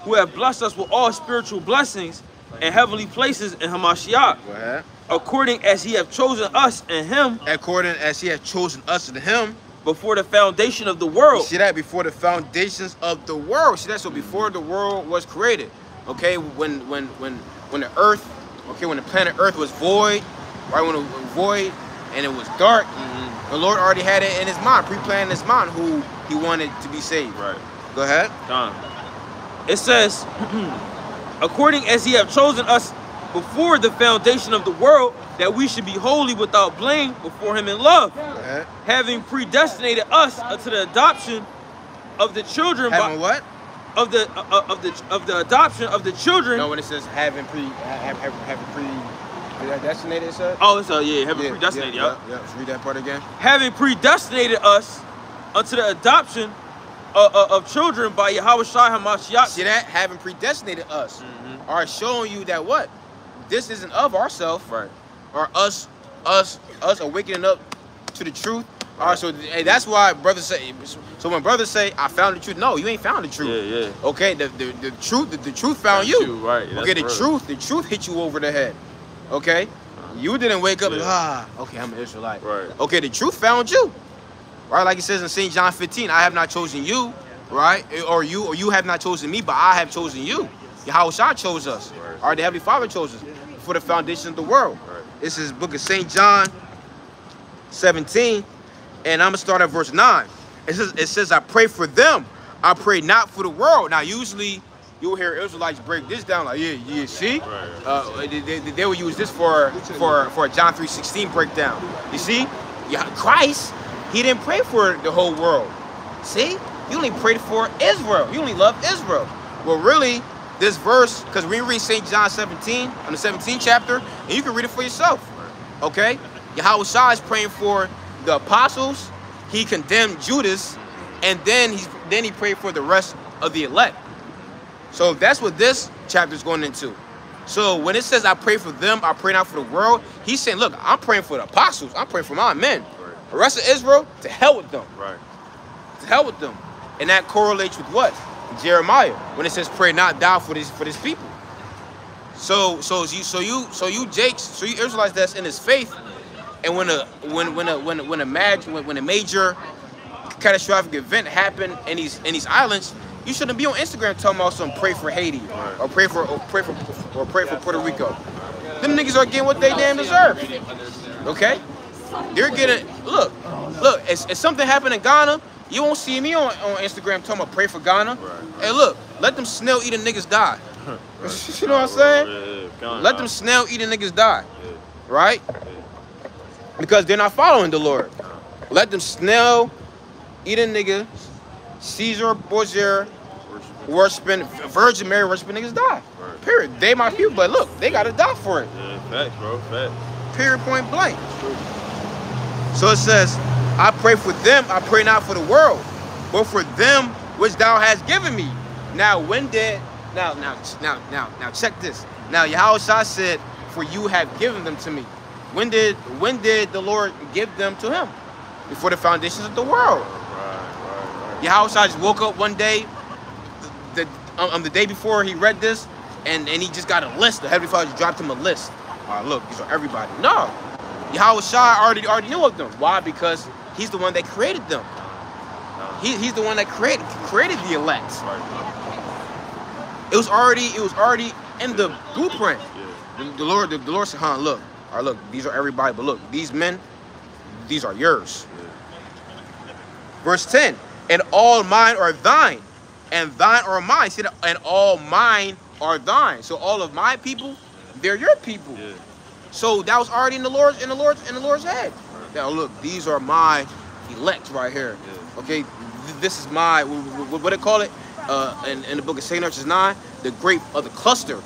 S2: who have blessed us with all spiritual blessings and heavenly places in Hamashiach.
S1: Go ahead.
S2: According as he hath chosen us in him.
S1: According as he hath chosen us in him.
S2: Before the foundation of the world.
S1: You see that? Before the foundations of the world. See that? So before the world was created. Okay, when the earth, okay, when the planet Earth was void, right, when it was void and it was dark, the Lord already had it in his mind, pre-planned in his mind who he wanted to be saved.
S2: Right.
S1: Go ahead.
S2: It says, according as he have chosen us before the foundation of the world, that we should be holy without blame before him in love, having predestinated us unto the adoption of the children.
S1: Having what?
S2: Of the adoption of the children.
S1: No, when it says having predestinated, it says?
S2: Oh, it's having predestinated. Yeah.
S1: Let's read that part again.
S2: Having predestinated us unto the adoption of children by Yahweh Shai HaMashiach.
S1: See that? Having predestinated us. Are showing you that what? This isn't of ourselves, right? Or us awakening up to the truth. All right, so hey, that's why brothers say. So when brothers say, "I found the truth," no, you ain't found the truth.
S2: Yeah.
S1: Okay, the truth found you.
S2: Right.
S1: Okay, the truth hit you over the head. Okay, you didn't wake up and okay, I'm an Israelite.
S2: Right.
S1: Okay, the truth found you. Right, like it says in St. John 15, I have not chosen you, right? Or you have not chosen me, but I have chosen you. Yahweh Shai chose us.
S2: Right.
S1: Our the Heavenly Father chose us for the foundation of the world. Right. This is book of St. John 17, and I'm gonna start at verse 9. It says, I pray for them. I pray not for the world. Now, usually you'll hear Israelites break this down like, see? Right. They will use this for a John 3:16 breakdown. You see? Christ, he didn't pray for the whole world. See? He only prayed for Israel. He only loved Israel. Well, really, this verse, because we read St. John 17, on the 17th chapter, and you can read it for yourself. Okay? Yahweh Shai is praying for the apostles. He condemned Judas, and then he prayed for the rest of the elect. So that's what this chapter is going into. So when it says I pray for them, I pray not for the world, he's saying, look, I'm praying for the apostles. I'm praying for my men. Right. The rest of Israel, to hell with them. Right. To hell with them. And that correlates with what? Jeremiah, when it says pray not thou for these people. So you Israelites that's in his faith, and when a major catastrophic event happened in these islands, you shouldn't be on Instagram talking about some pray for Haiti or pray for Puerto Rico. Them niggas are getting what they damn deserve. Okay? They're getting look. If something happened in Ghana, you won't see me on Instagram talking about pray for Ghana. Hey, look, let them snail eating niggas die. You know what I'm saying? Let them snail eating niggas die. Right? Because they're not following the Lord. Let them snail eating niggas, Caesar Borgia worshiping, Virgin Mary worshiping niggas die. Period. They my people, but look, they gotta die for it.
S2: Yeah, facts, bro, facts.
S1: Period, point blank. So it says, I pray for them, I pray not for the world, but for them which thou hast given me. Now when did now check this. Now Yahushua said, "For you have given them to me." When did the Lord give them to him? Before the foundations of the world.
S2: Right.
S1: Yahushua just woke up one day, the day before he read this, and he just got a list. The Heavenly Father just dropped him a list. All right, look, these are everybody. No, Yahushua already knew of them. Why? Because he's the one that created them. He's the one that created the elect. It was already in the blueprint. The Lord said, look, all right, look, these are everybody, but look, these men, these are yours. Verse 10, and all mine are thine, and thine are mine. See, and all mine are thine. So all of my people, they're your people. Yeah. So that was already in the Lord's head. Now look, these are my elect right here. Yeah. Okay, this is my what they call it in the book of St. Nurses 9, the grape of the cluster.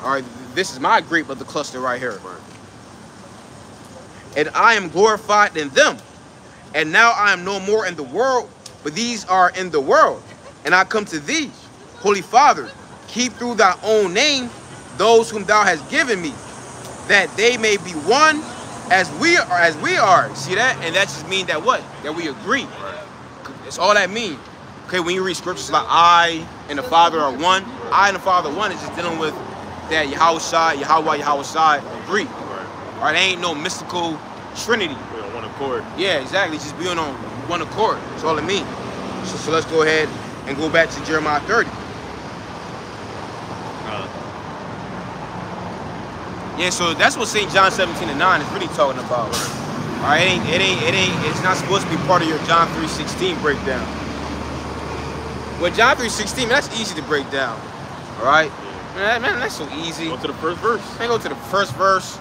S1: All right, this is my grape of the cluster right here. And I am glorified in them. And now I am no more in the world, but these are in the world. And I come to thee, Holy Father, keep through thy own name those whom thou hast given me, that they may be one as we are. See that? And that just means that what? That we agree. That's all that means. Okay, when you read scriptures like I and the Father are one, I and the Father are one is just dealing with that Yahweh, agree. All right, there ain't no mystical Trinity.
S2: We're on one accord.
S1: Yeah, exactly. Just being on one accord. That's all it means. So let's go ahead and go back to Jeremiah 30. Yeah, so that's what St. John 17:9 is really talking about. All right, it's not supposed to be part of your John 3:16 breakdown. Well, John 3:16, man, that's easy to break down. All right, man, that's so easy.
S2: Go to the first verse.
S1: Man, go to the first verse.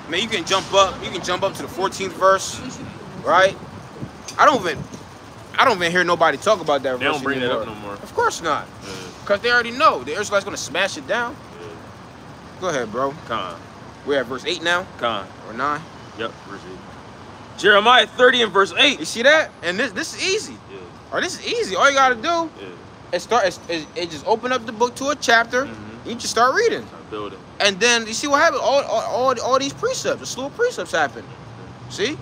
S1: Man, you can jump up. You can jump up to the 14th verse, right? I don't even hear nobody talk about that verse.
S2: They don't bring
S1: anymore.
S2: that up no more.
S1: Of course not, because they already know the Israelites gonna smash it down. Yeah. Go ahead, bro.
S2: Con.
S1: We're at verse 8 now.
S2: Con.
S1: Or 9.
S2: Yep, verse 8. Jeremiah 30 and verse 8.
S1: You see that? And this is easy. Yeah. Or this is easy. All you gotta do is just open up the book to a chapter. And you just start reading.
S2: Start building.
S1: And then you see what happens. All these precepts, a slew of precepts happen. See,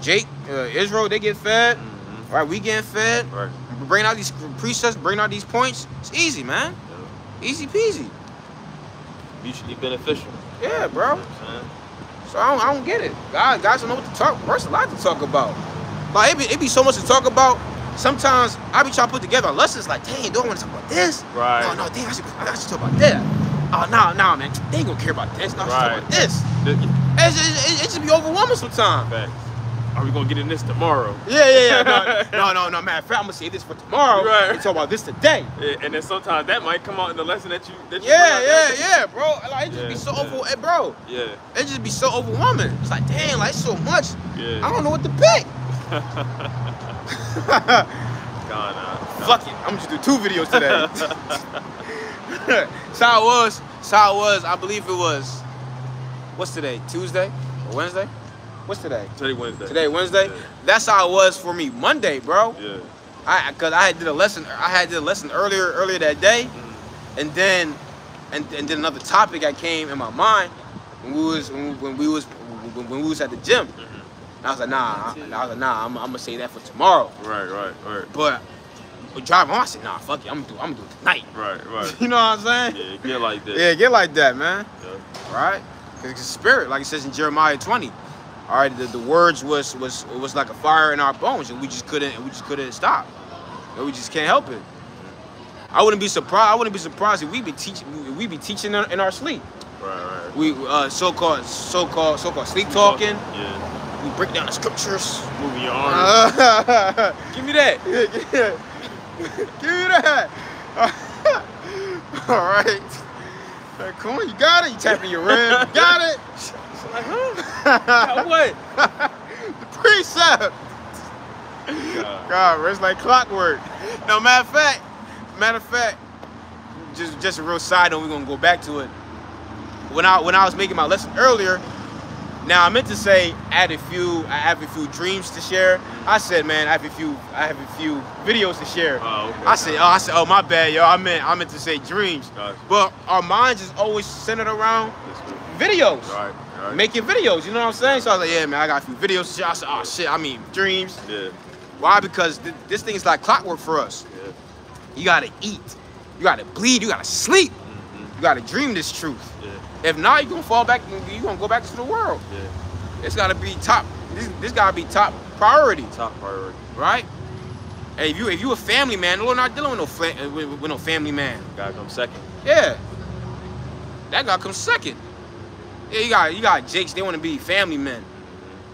S1: Israel, they get fed. All right, we getting fed.
S2: Right.
S1: Bring out these precepts, bring out these points. It's easy, man. Yeah. Easy peasy.
S2: Mutually beneficial.
S1: Yeah, bro.
S2: You know what I'm saying?
S1: So I don't get it. Guys don't know what to talk. There's a lot to talk about. Like it be so much to talk about. Sometimes I be trying to put together lessons like, dang, do I want to talk about this?
S2: Right.
S1: No, dang, I should talk about that. Oh, no, man, they ain't gonna care about this. No, I should talk about this. It should be overwhelming sometimes.
S2: Facts. Are we gonna get in this tomorrow?
S1: Yeah. No. Matter of fact, I'm gonna save this for tomorrow.
S2: Right.
S1: And talk about this today.
S2: Yeah, and then sometimes that might come out in the lesson that you.
S1: Yeah, bro. Like it just be so bro.
S2: Yeah.
S1: It just be so overwhelming. It's like, dang, like so much.
S2: Yeah.
S1: I don't know what to pick.
S2: Fuck
S1: it. I'm just do 2 videos today. So it was. I believe it was. What's today? Tuesday or Wednesday? What's today? Today Wednesday. Yeah. That's how it was for me Monday, bro.
S2: Yeah.
S1: Cause I did a lesson earlier that day, and then another topic that came in my mind when we was at the gym. And I was like, nah. I'm gonna say that for tomorrow.
S2: Right.
S1: But driving on, I said, nah, fuck it. I'm gonna do it tonight.
S2: Right.
S1: You know what I'm saying?
S2: Yeah, get like that.
S1: Yeah, get like that, man.
S2: Yeah.
S1: Right? Cause it's a spirit, like it says in Jeremiah 20. All right, the words was like a fire in our bones, and we just couldn't stop. We just can't help it. I wouldn't be surprised if we be teaching in our sleep.
S2: Right.
S1: We so-called sleep talking.
S2: Yeah.
S1: We break down the scriptures.
S2: Moving your arms. Give me that.
S1: Give me that. All right. Come on, you got it. You tapping your rim. You got it.
S2: Like, huh? What?
S1: The precept. God, it's like clockwork. No, matter of fact, just a real side note. We're gonna go back to it. When I was making my lesson earlier, Now I meant to say I have a few dreams to share. I said, man, I have a few videos to share.
S2: Oh, okay.
S1: I said, oh my bad, yo. I meant to say dreams.
S2: Gotcha.
S1: But our minds is always centered around videos.
S2: Right.
S1: Making videos, you know what I'm saying? So I was like, yeah, man, I got a few videos to share. I said, oh shit, I mean dreams.
S2: Yeah.
S1: Why? Because this thing is like clockwork for us.
S2: Yeah.
S1: You gotta eat, you gotta bleed, you gotta sleep, you gotta dream this truth.
S2: Yeah.
S1: If not, you're gonna fall back, you're gonna go back to the world.
S2: Yeah.
S1: It's gotta be top, this gotta be top priority.
S2: Top priority.
S1: Right? Hey, if you a family man, we're not dealing with no family man.
S2: Gotta come second.
S1: Yeah. That gotta come second. Yeah, you got Jakes, they wanna be family men.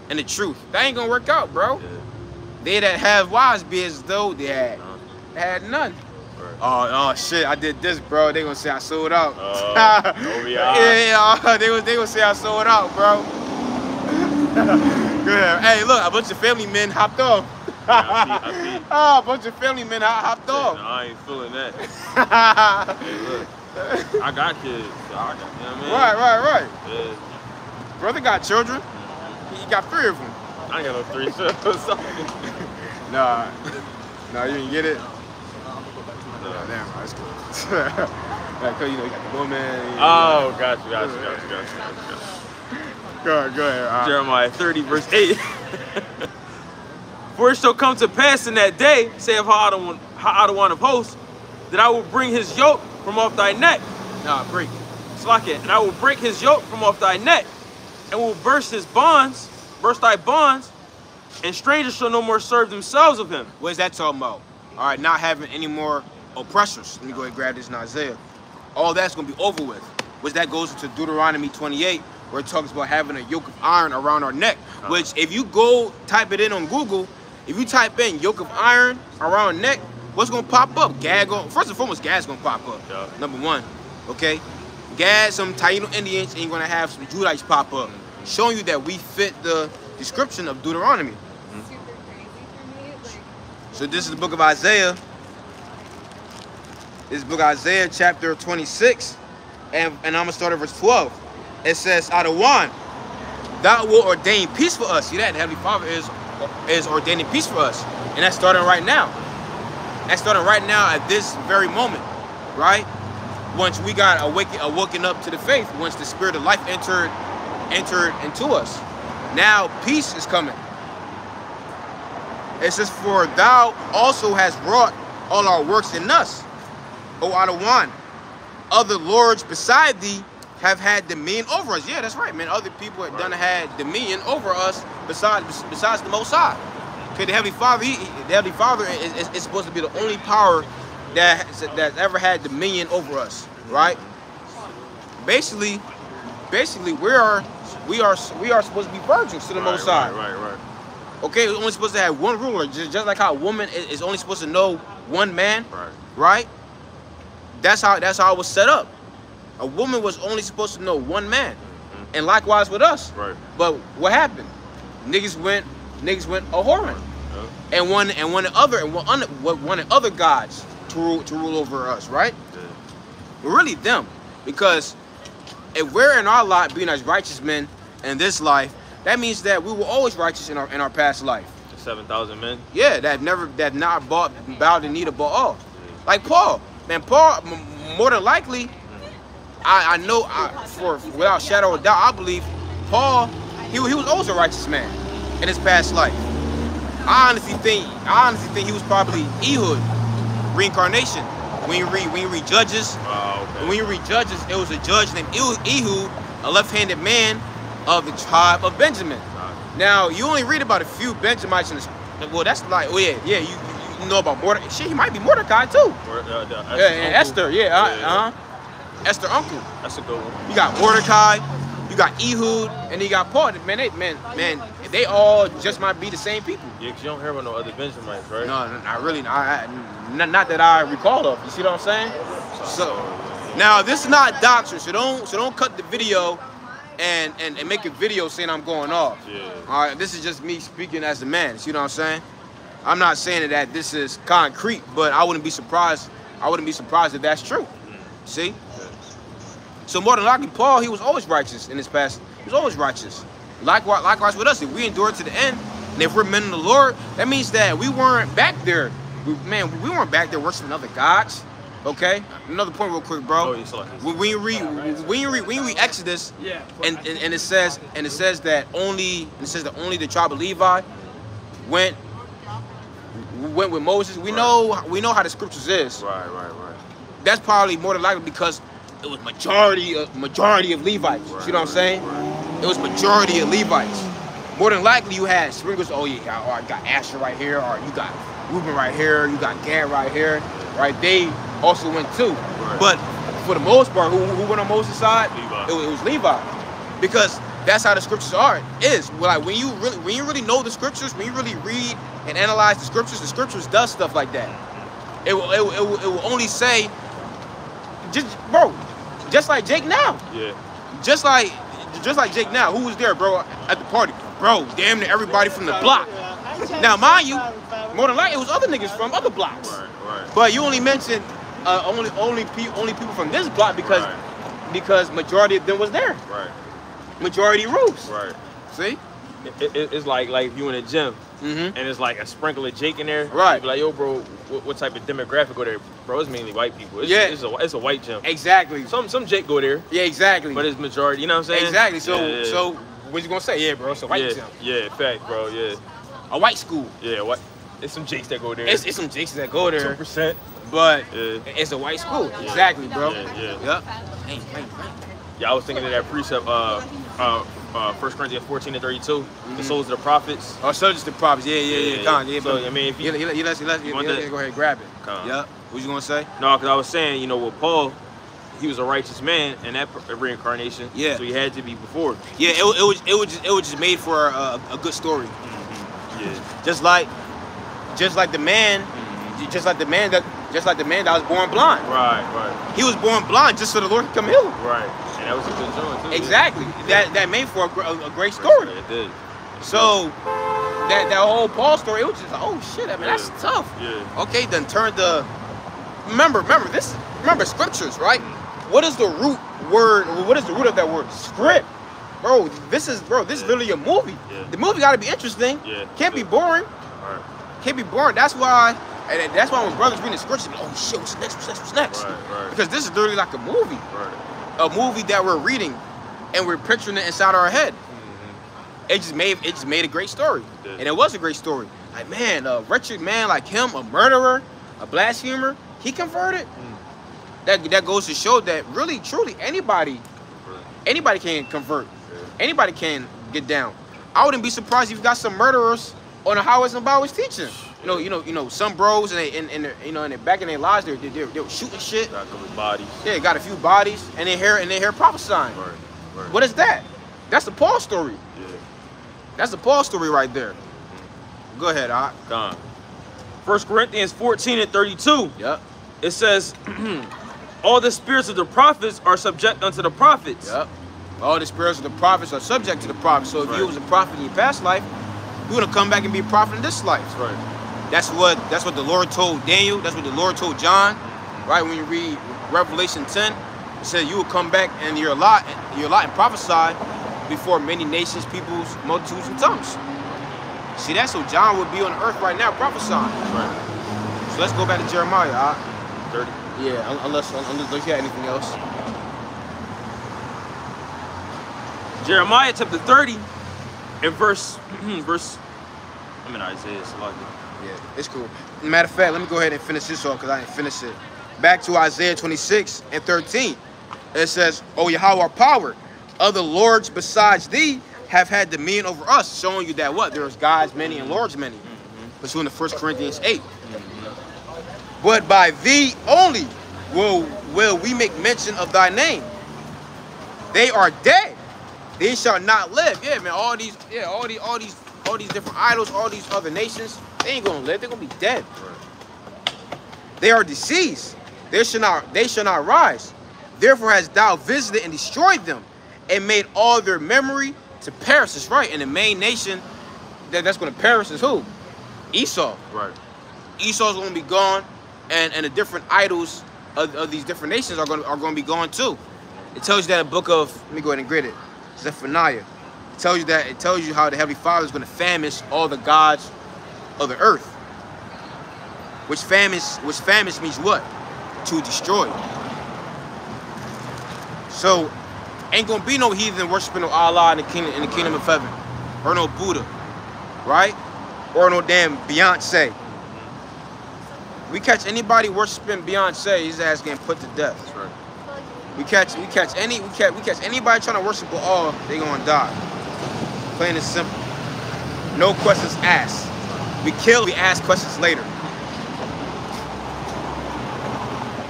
S1: And the truth, that ain't gonna work out, bro.
S2: Yeah.
S1: They that have wives be as though they had none.
S2: Right.
S1: Oh shit, I did this, bro. They gonna say I sold out.
S2: Yeah.
S1: They gonna say I sold out, bro. Go ahead. Hey, look, a bunch of family men hopped off.
S2: I peep.
S1: Oh, a bunch of family men hopped off.
S2: No, I ain't feeling that. Hey, look, I got kids. So I got, you know what I mean?
S1: Right.
S2: Yeah.
S1: Brother got children. He got 3 of them.
S2: I ain't got no 3 so.
S1: Nah, you didn't get it.
S2: No.
S1: Damn, that's cool. Yeah, cause you know you got the woman.
S2: Oh, got you.
S1: Go ahead.
S2: Jeremiah 30, verse 8. For it shall come to pass in that day, saith Ha'adawan of hosts, that I will bring his yoke from off thy neck.
S1: Nah, break.
S2: Slack it. And I will break his yoke from off thy neck, and will burst thy bonds, and strangers shall no more serve themselves of him.
S1: What is that talking about? All right, not having any more oppressors. Let me go ahead and grab this in Isaiah. All that's going to be over with. Which that goes into Deuteronomy 28, where it talks about having a yoke of iron around our neck. Which, if you go type it in on Google, if you type in yoke of iron around neck, what's going to pop up? First and foremost, Gad's going to pop up.
S2: Yeah.
S1: Number one, okay? Gad, some Taino Indians, and you're going to have some Judites pop up, showing you that we fit the description of Deuteronomy. So this is the book of Isaiah. This is the book of Isaiah, chapter 26, and I'm going to start at verse 12. It says, Adawan, thou wilt ordain peace for us. See that? The Heavenly Father is ordaining peace for us. And that's starting right now. That's starting right now at this very moment, right? Once we got awoken up to the faith, once the spirit of life entered into us. Now peace is coming. It says, for thou also hast wrought all our works in us, O Adawan. Other lords beside thee have had dominion over us. Yeah, that's right, man. Other people have done had dominion over us besides the Most High. Okay, the Heavenly Father, is supposed to be the only power that's ever had dominion over us, right? Basically, we are supposed to be virgins to the Most High.
S2: Right.
S1: Okay, we're only supposed to have one ruler, just like how a woman is only supposed to know one man, right? That's how it was set up. A woman was only supposed to know one man, and likewise with us. Right. But what happened? Niggas went a whoring, and wanted other gods to rule over us, right? We're really them, because if we're in our lot being as righteous men in this life, that means that we were always righteous in our past life.
S2: The 7,000 men.
S1: Yeah, that not bowed the knee to Baal. Like Paul, man. Paul, more than likely, I know without shadow of doubt, I believe Paul, he was always a righteous man in his past life. I honestly think he was probably Ehud, reincarnation. When you read Judges, when you read Judges, it was a judge named Ehud, a left-handed man of the tribe of Benjamin. Now you only read about a few Benjamites in this. Well, that's like, oh yeah, you know about Mordecai. Shit, he might be Mordecai too. And Esther, Esther uncle.
S2: That's a good one.
S1: You got Mordecai, you got Ehud, and you got Paul. Man, they all just might be the same people.
S2: Yeah, because you don't hear about no other Benjamites, right?
S1: No, not really. Not that I recall of. You see what I'm saying? So now this is not doctrine. So don't cut the video and make a video saying I'm going off. Yeah. All right. This is just me speaking as a man. See what I'm saying? I'm not saying that this is concrete, but I wouldn't be surprised. If that's true. See? So more than likely, Paul, he was always righteous in his past. He was always righteous. Likewise with us, if we endure to the end, and if we're men of the Lord, that means that we weren't back there. We weren't back there worshiping other gods. Okay. Another point, real quick, bro. When you read Exodus, and it says that only the tribe of Levi went with Moses. We know how the scriptures is.
S2: Right.
S1: That's probably more than likely because it was majority of Levites.
S2: Right,
S1: See what I'm saying? It was majority of Levites. More than likely, you had sprinkles. Oh yeah, I got Asher right here, or you got Reuben right here, you got Gad right here, right? They also went too. Right. But for the most part, who went on Moses' side? It was Levi, because that's how the scriptures is. Like when you really know the scriptures, when you really read and analyze the scriptures does stuff like that. It will only say, just like Jake now.
S2: Yeah.
S1: Just like Jake now. Who was there, bro, at the party? Bro, damn near everybody from the block. Now, mind you, more than likely it was other niggas from other blocks.
S2: Right.
S1: But you only mentioned only people from this block because majority of them was there.
S2: Right.
S1: Majority rules.
S2: Right.
S1: See?
S2: It's like if you in a gym and it's like a sprinkle of Jake in there.
S1: Right.
S2: You be like, yo, bro, what type of demographic go there? Bro, it's mainly white people. It's a white gym.
S1: Exactly.
S2: Some Jake go there.
S1: Yeah, exactly.
S2: But it's majority. You know what I'm saying?
S1: Exactly. So what you gonna say? Yeah, bro. It's a white gym.
S2: Yeah, fact, bro. Yeah.
S1: A white school.
S2: Yeah, what? It's some Jakes that go there.
S1: It's some Jakes that go there.
S2: 2%.
S1: But it's a white school.
S2: Yeah.
S1: Exactly, bro.
S2: Yeah.
S1: Yep.
S2: Yeah, I was thinking of that precept, 1 Corinthians 14:32, the souls of the prophets.
S1: Oh, so just the prophets. Yeah. Con, yeah.
S2: So, I mean, if you
S1: go ahead and grab it.
S2: Con.
S1: Yep. What you gonna say?
S2: No, because I was saying, you know, with Paul, he was a righteous man in that reincarnation.
S1: Yeah.
S2: So he had to be before.
S1: Yeah, it was just made for a good story.
S2: Yeah.
S1: Just like the man that was born blind.
S2: Right.
S1: He was born blind just so the Lord could come heal him.
S2: Right. And that was a good joint too.
S1: Exactly.
S2: Yeah.
S1: That made for a great story.
S2: It did.
S1: So that whole Paul story, it was just like, oh shit, I mean that's tough.
S2: Yeah.
S1: Okay, then turn the remember scriptures, right? What is the root word? What is the root of that word? Script. Bro, this is literally a movie.
S2: Yeah.
S1: The movie gotta be interesting.
S2: Yeah.
S1: Can't be boring.
S2: Right.
S1: Can't be boring. That's why when brothers reading the scriptures, like, oh shit, what's next?
S2: Right.
S1: Because this is literally like a movie.
S2: Right.
S1: A movie that we're reading and we're picturing it inside our head. It just made a great story. And it was a great story. Like, man, a wretched man like him, a murderer, a blasphemer, he converted. That goes to show that really, truly, anybody can convert. Anybody can get down. I wouldn't be surprised if you got some murderers on the highways and byways teaching. You know, some bros and back in their lives, they were shooting shit.
S2: Got a couple bodies.
S1: Yeah, got a few bodies, and they hear prophesying.
S2: Right.
S1: What is that? That's the Paul story.
S2: Yeah.
S1: That's the Paul story right there. Go ahead, Art.
S2: Gone. 1 Corinthians 14:32.
S1: Yep.
S2: It says, all the spirits of the prophets are subject unto the prophets.
S1: Yep. All the spirits of the prophets are subject to the prophets. So if you was a prophet in your past life, you're gonna come back and be a prophet in this life.
S2: That's right.
S1: That's what the Lord told Daniel. That's what the Lord told John. Right? When you read Revelation 10, it says you will come back and your lot and prophesy before many nations, peoples, multitudes, and tongues. See that? So John would be on earth right now prophesying.
S2: Right.
S1: So let's go back to Jeremiah.
S2: 30.
S1: Yeah, unless you got anything else.
S2: Jeremiah chapter 30 and verse I'm in Isaiah, so like
S1: yeah, it's cool. Matter of fact, let me go ahead and finish this off because I didn't finish it. Back to Isaiah 26 and 13. It says, O Yahweh, our power, other lords besides thee have had dominion over us, showing you that what? There's gods many and lords many. Pursuing the 1 Corinthians 8. But by thee only will we make mention of thy name. They are dead. They shall not live. Yeah, man, all these different idols, all these other nations, they ain't gonna live. They're gonna be dead. They are deceased. They shall not rise. Therefore hast thou visited and destroyed them, and made all their memory to perish. That's right. And the main nation that's gonna perish is who? Esau.
S2: right.
S1: Esau's gonna be gone, and the different idols of these different nations are gonna be gone too. It tells you that in the book of, let me go ahead and grid it, Zephaniah. It tells you how the Heavenly Father is going to famish all the gods of the earth. Which famish means what? To destroy. So ain't gonna be no heathen worshiping no Allah in the kingdom of heaven, or no Buddha, right? Or no damn Beyonce. We catch anybody worshiping Beyonce, his ass getting put to death.
S2: That's right.
S1: We catch anybody trying to worship Baal, they gonna die. Plain and simple. No questions asked. We kill, we ask questions later.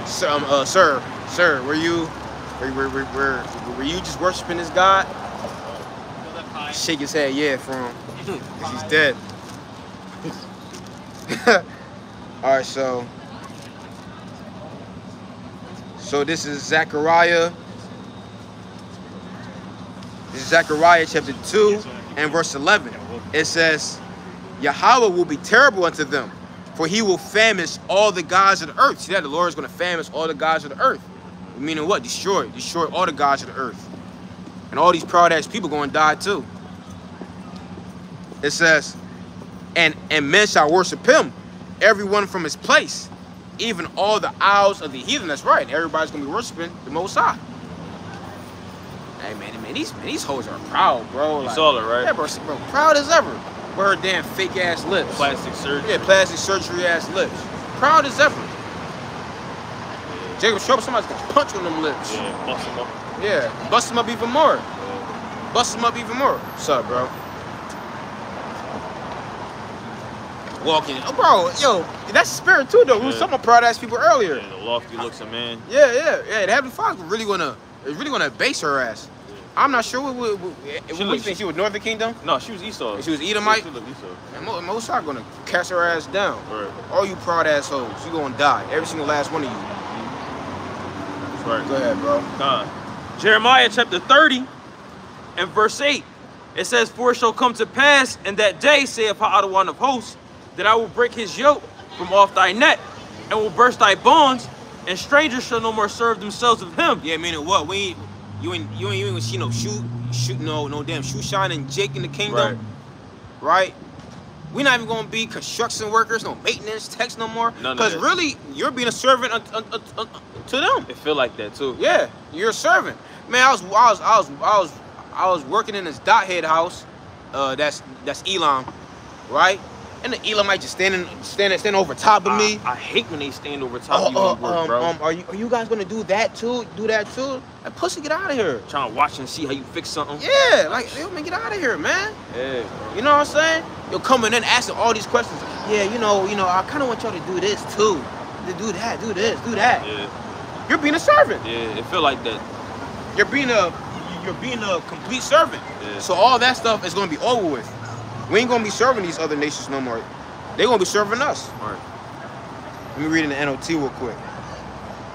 S1: Sir, were you just worshiping this God? Shake his head, yeah, for him. 'Cause he's dead. All right, so this is Zechariah. This is Zechariah chapter 2 and verse 11. It says, Yahweh will be terrible unto them, for he will famish all the gods of the earth. See that? The Lord is going to famish all the gods of the earth. Meaning what? Destroy all the gods of the earth. And all these proud-ass people going to die too. It says, and men shall worship him, everyone from his place, even all the isles of the heathen. That's right. Everybody's going to be worshiping the Most High. Hey, man, these hoes are proud, bro.
S2: You saw it, right?
S1: Yeah, bro, proud as ever. With her damn fake-ass lips.
S2: Plastic surgery.
S1: Yeah, plastic surgery-ass lips. Proud as ever. Jacob Schroeder, somebody's gonna punch on them lips.
S2: Yeah, bust them up.
S1: Yeah, bust them up even more. Bust them up even more. What's up, bro? Walking. Oh, bro, yo, that's spirit too, though. We was talking about proud-ass people earlier.
S2: Yeah, the lofty looks of man.
S1: Yeah. The Heavenly Father is really gonna base her ass. I'm not sure what you think. She was Northern Kingdom?
S2: No, she was Esau.
S1: She was Edomite?
S2: She looked Esau.
S1: And most are gonna cast her ass down.
S2: Right.
S1: All you proud assholes, you gonna die. Every single last one of you.
S2: That's right.
S1: Go ahead, bro.
S2: Jeremiah chapter 30 and verse 8. It says, for it shall come to pass in that day, saith Ha'adawan of hosts, that I will break his yoke from off thy neck, and will burst thy bonds, and strangers shall no more serve themselves of him.
S1: Yeah, meaning what? You ain't gonna see no damn shoe shining Jake in the kingdom, right? We're not even gonna be construction workers, no maintenance techs no more. Because really, you're being a servant to them.
S2: It feel like that too.
S1: Yeah, you're a servant. Man, I was working in this dot head house. That's Elam, right? And the Elamite just standing over top of me.
S2: I hate when they stand over top of you when you work, bro.
S1: Are you guys gonna do that too? Do that too? Like, pussy, get out of here.
S2: Trying to watch and see how you fix something.
S1: Yeah, like, yo, man, get out of here, man.
S2: Yeah.
S1: You know what I'm saying? You're coming in asking all these questions. Yeah, you know, I kind of want y'all to do this too. To do that, do this, do that.
S2: Yeah.
S1: You're being a servant.
S2: Yeah, it feel like that.
S1: You're being a complete servant.
S2: Yeah.
S1: So all that stuff is gonna be over with. We ain't gonna be serving these other nations no more. They're gonna be serving us.
S2: All right.
S1: Let me read in the NOT real quick.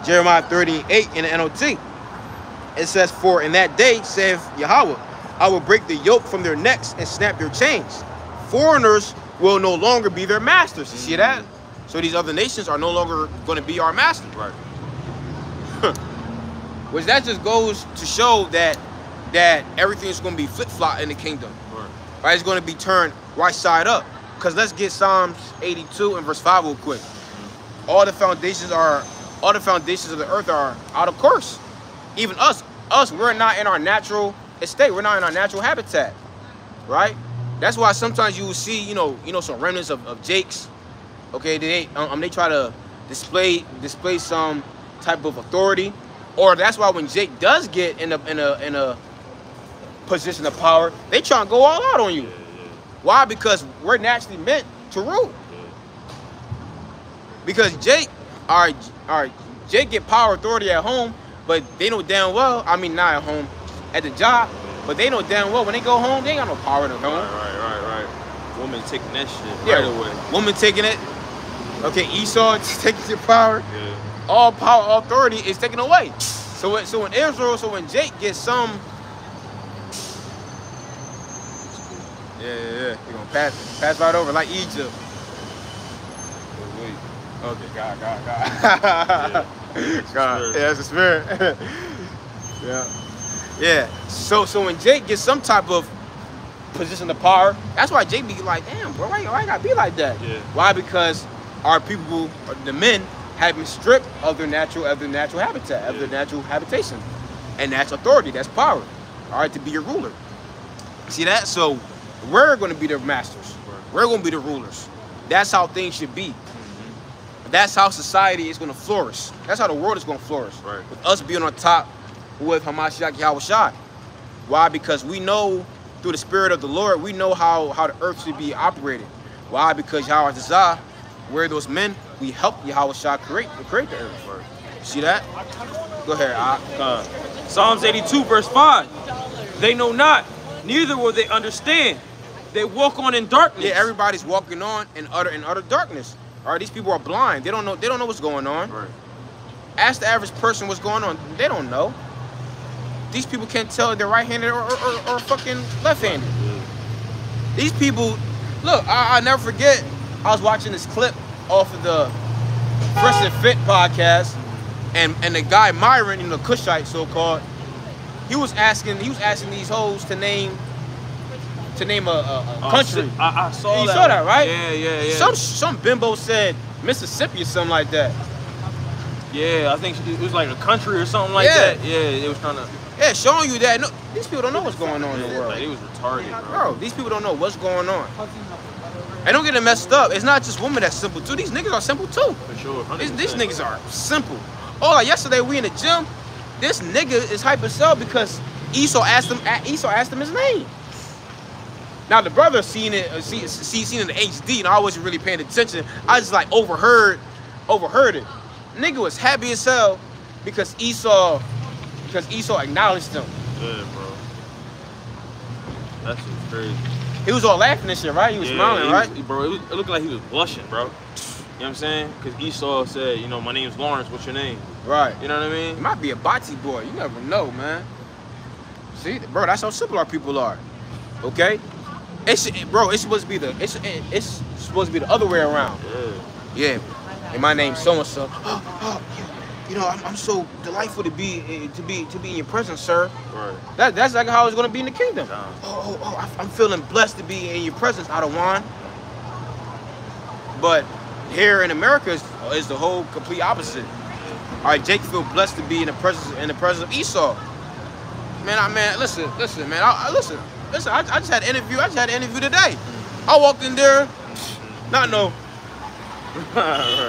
S1: Jeremiah 38 in the NOT. It says, for in that day, saith Yahweh, I will break the yoke from their necks and snap their chains. Foreigners will no longer be their masters. You see that? So these other nations are no longer gonna be our masters.
S2: Right.
S1: Which that just goes to show that everything's gonna be flip-flop in the kingdom. Right, it's going to be turned right side up. Because let's get Psalms 82 and verse 5 real quick. All the foundations of the earth are out of course. Even us, we're not in our natural estate. We're not in our natural habitat, right? That's why sometimes you will see, you know, some remnants of Jakes. Okay, they try to display some type of authority, or that's why when Jake does get in a position of power, they try to go all out on you. Why? Because we're naturally meant to rule. Because Jake, all right, Jake get power authority at home, but they know damn well, I mean not at home, at the job, but they know damn well when they go home, they ain't got no power at home.
S2: Right. Woman taking that shit right away.
S1: Woman taking it. Okay, Esau taking your power.
S2: Yeah.
S1: All power, all authority is taken away. So when Israel, when Jake gets some. Yeah. You're gonna pass right over like Egypt.
S2: Wait.
S1: Okay, God.
S2: Yeah.
S1: God. Yeah, it's a spirit. Yeah. So when Jake gets some type of position of power. That's why Jake be like, damn, bro, why I gotta be like that?
S2: Yeah.
S1: Why? Because our people, the men, have been stripped of their natural habitat, of their natural habitation. And that's authority, that's power. All right, to be your ruler. See that? So we're gonna be the masters. We're gonna be the rulers. That's how things should be. That's how society is gonna flourish. That's how the world is gonna flourish.
S2: Right.
S1: With us being on top with Hamashiach Yahushua. Why? Because we know through the spirit of the Lord, we know how the earth should be operated. Why? Because Yahushua, we're those men, we help Yahushua create the earth.
S2: Right.
S1: See that? Go ahead.
S2: Psalms 82 verse 5. They know not, neither will they understand. They walk on in darkness.
S1: Yeah, everybody's walking on in utter darkness. All right, these people are blind. They don't know what's going on.
S2: Right.
S1: Ask the average person what's going on. They don't know. These people can't tell if they're right-handed or fucking left-handed. These people, look, I never forget, I was watching this clip off of the Fresh and Fit podcast, and the guy Myron, the Cushite so-called, he was asking these hoes to name a country.
S2: I saw that.
S1: You saw that, right?
S2: Yeah.
S1: Some bimbo said Mississippi or something like that.
S2: Yeah, I think it was like a country or something like
S1: Yeah.
S2: that. Yeah, it was trying to.
S1: Yeah, showing you that. No, these people don't know what's going on in the world.
S2: Like, it was retarded,
S1: Bro, these people don't know what's going on. And don't get it messed up. It's not just women that's simple too. These niggas are simple too.
S2: For sure.
S1: These niggas are simple. Oh, like yesterday we in the gym. This nigga is hype as hell because Esau asked him his name. Now the brother seen it in the HD, and I wasn't really paying attention. I just like overheard it. Nigga was happy as hell because Esau acknowledged him.
S2: Yeah, bro. That's just crazy.
S1: He was all laughing and shit, right? He was smiling, right?
S2: Bro, it looked like he was blushing, bro. You know what I'm saying? Because Esau said, my name's Lawrence. What's your name?
S1: Right.
S2: You know what I
S1: He
S2: mean?
S1: might be a Bati boy. You never know, man. See, bro, that's how simple our people are. Okay? It's supposed to be the other way around.
S2: Yeah.
S1: Yeah. And my name's so and so. I'm so delightful to be in your presence, sir.
S2: Right.
S1: That's exactly how it's gonna be in the kingdom.
S2: Damn.
S1: I'm feeling blessed to be in your presence, Adawan. But here in America is the whole complete opposite. All right, Jake feel blessed to be in the presence of Esau. Listen, man. I just had an interview. Today. I walked in there, not no.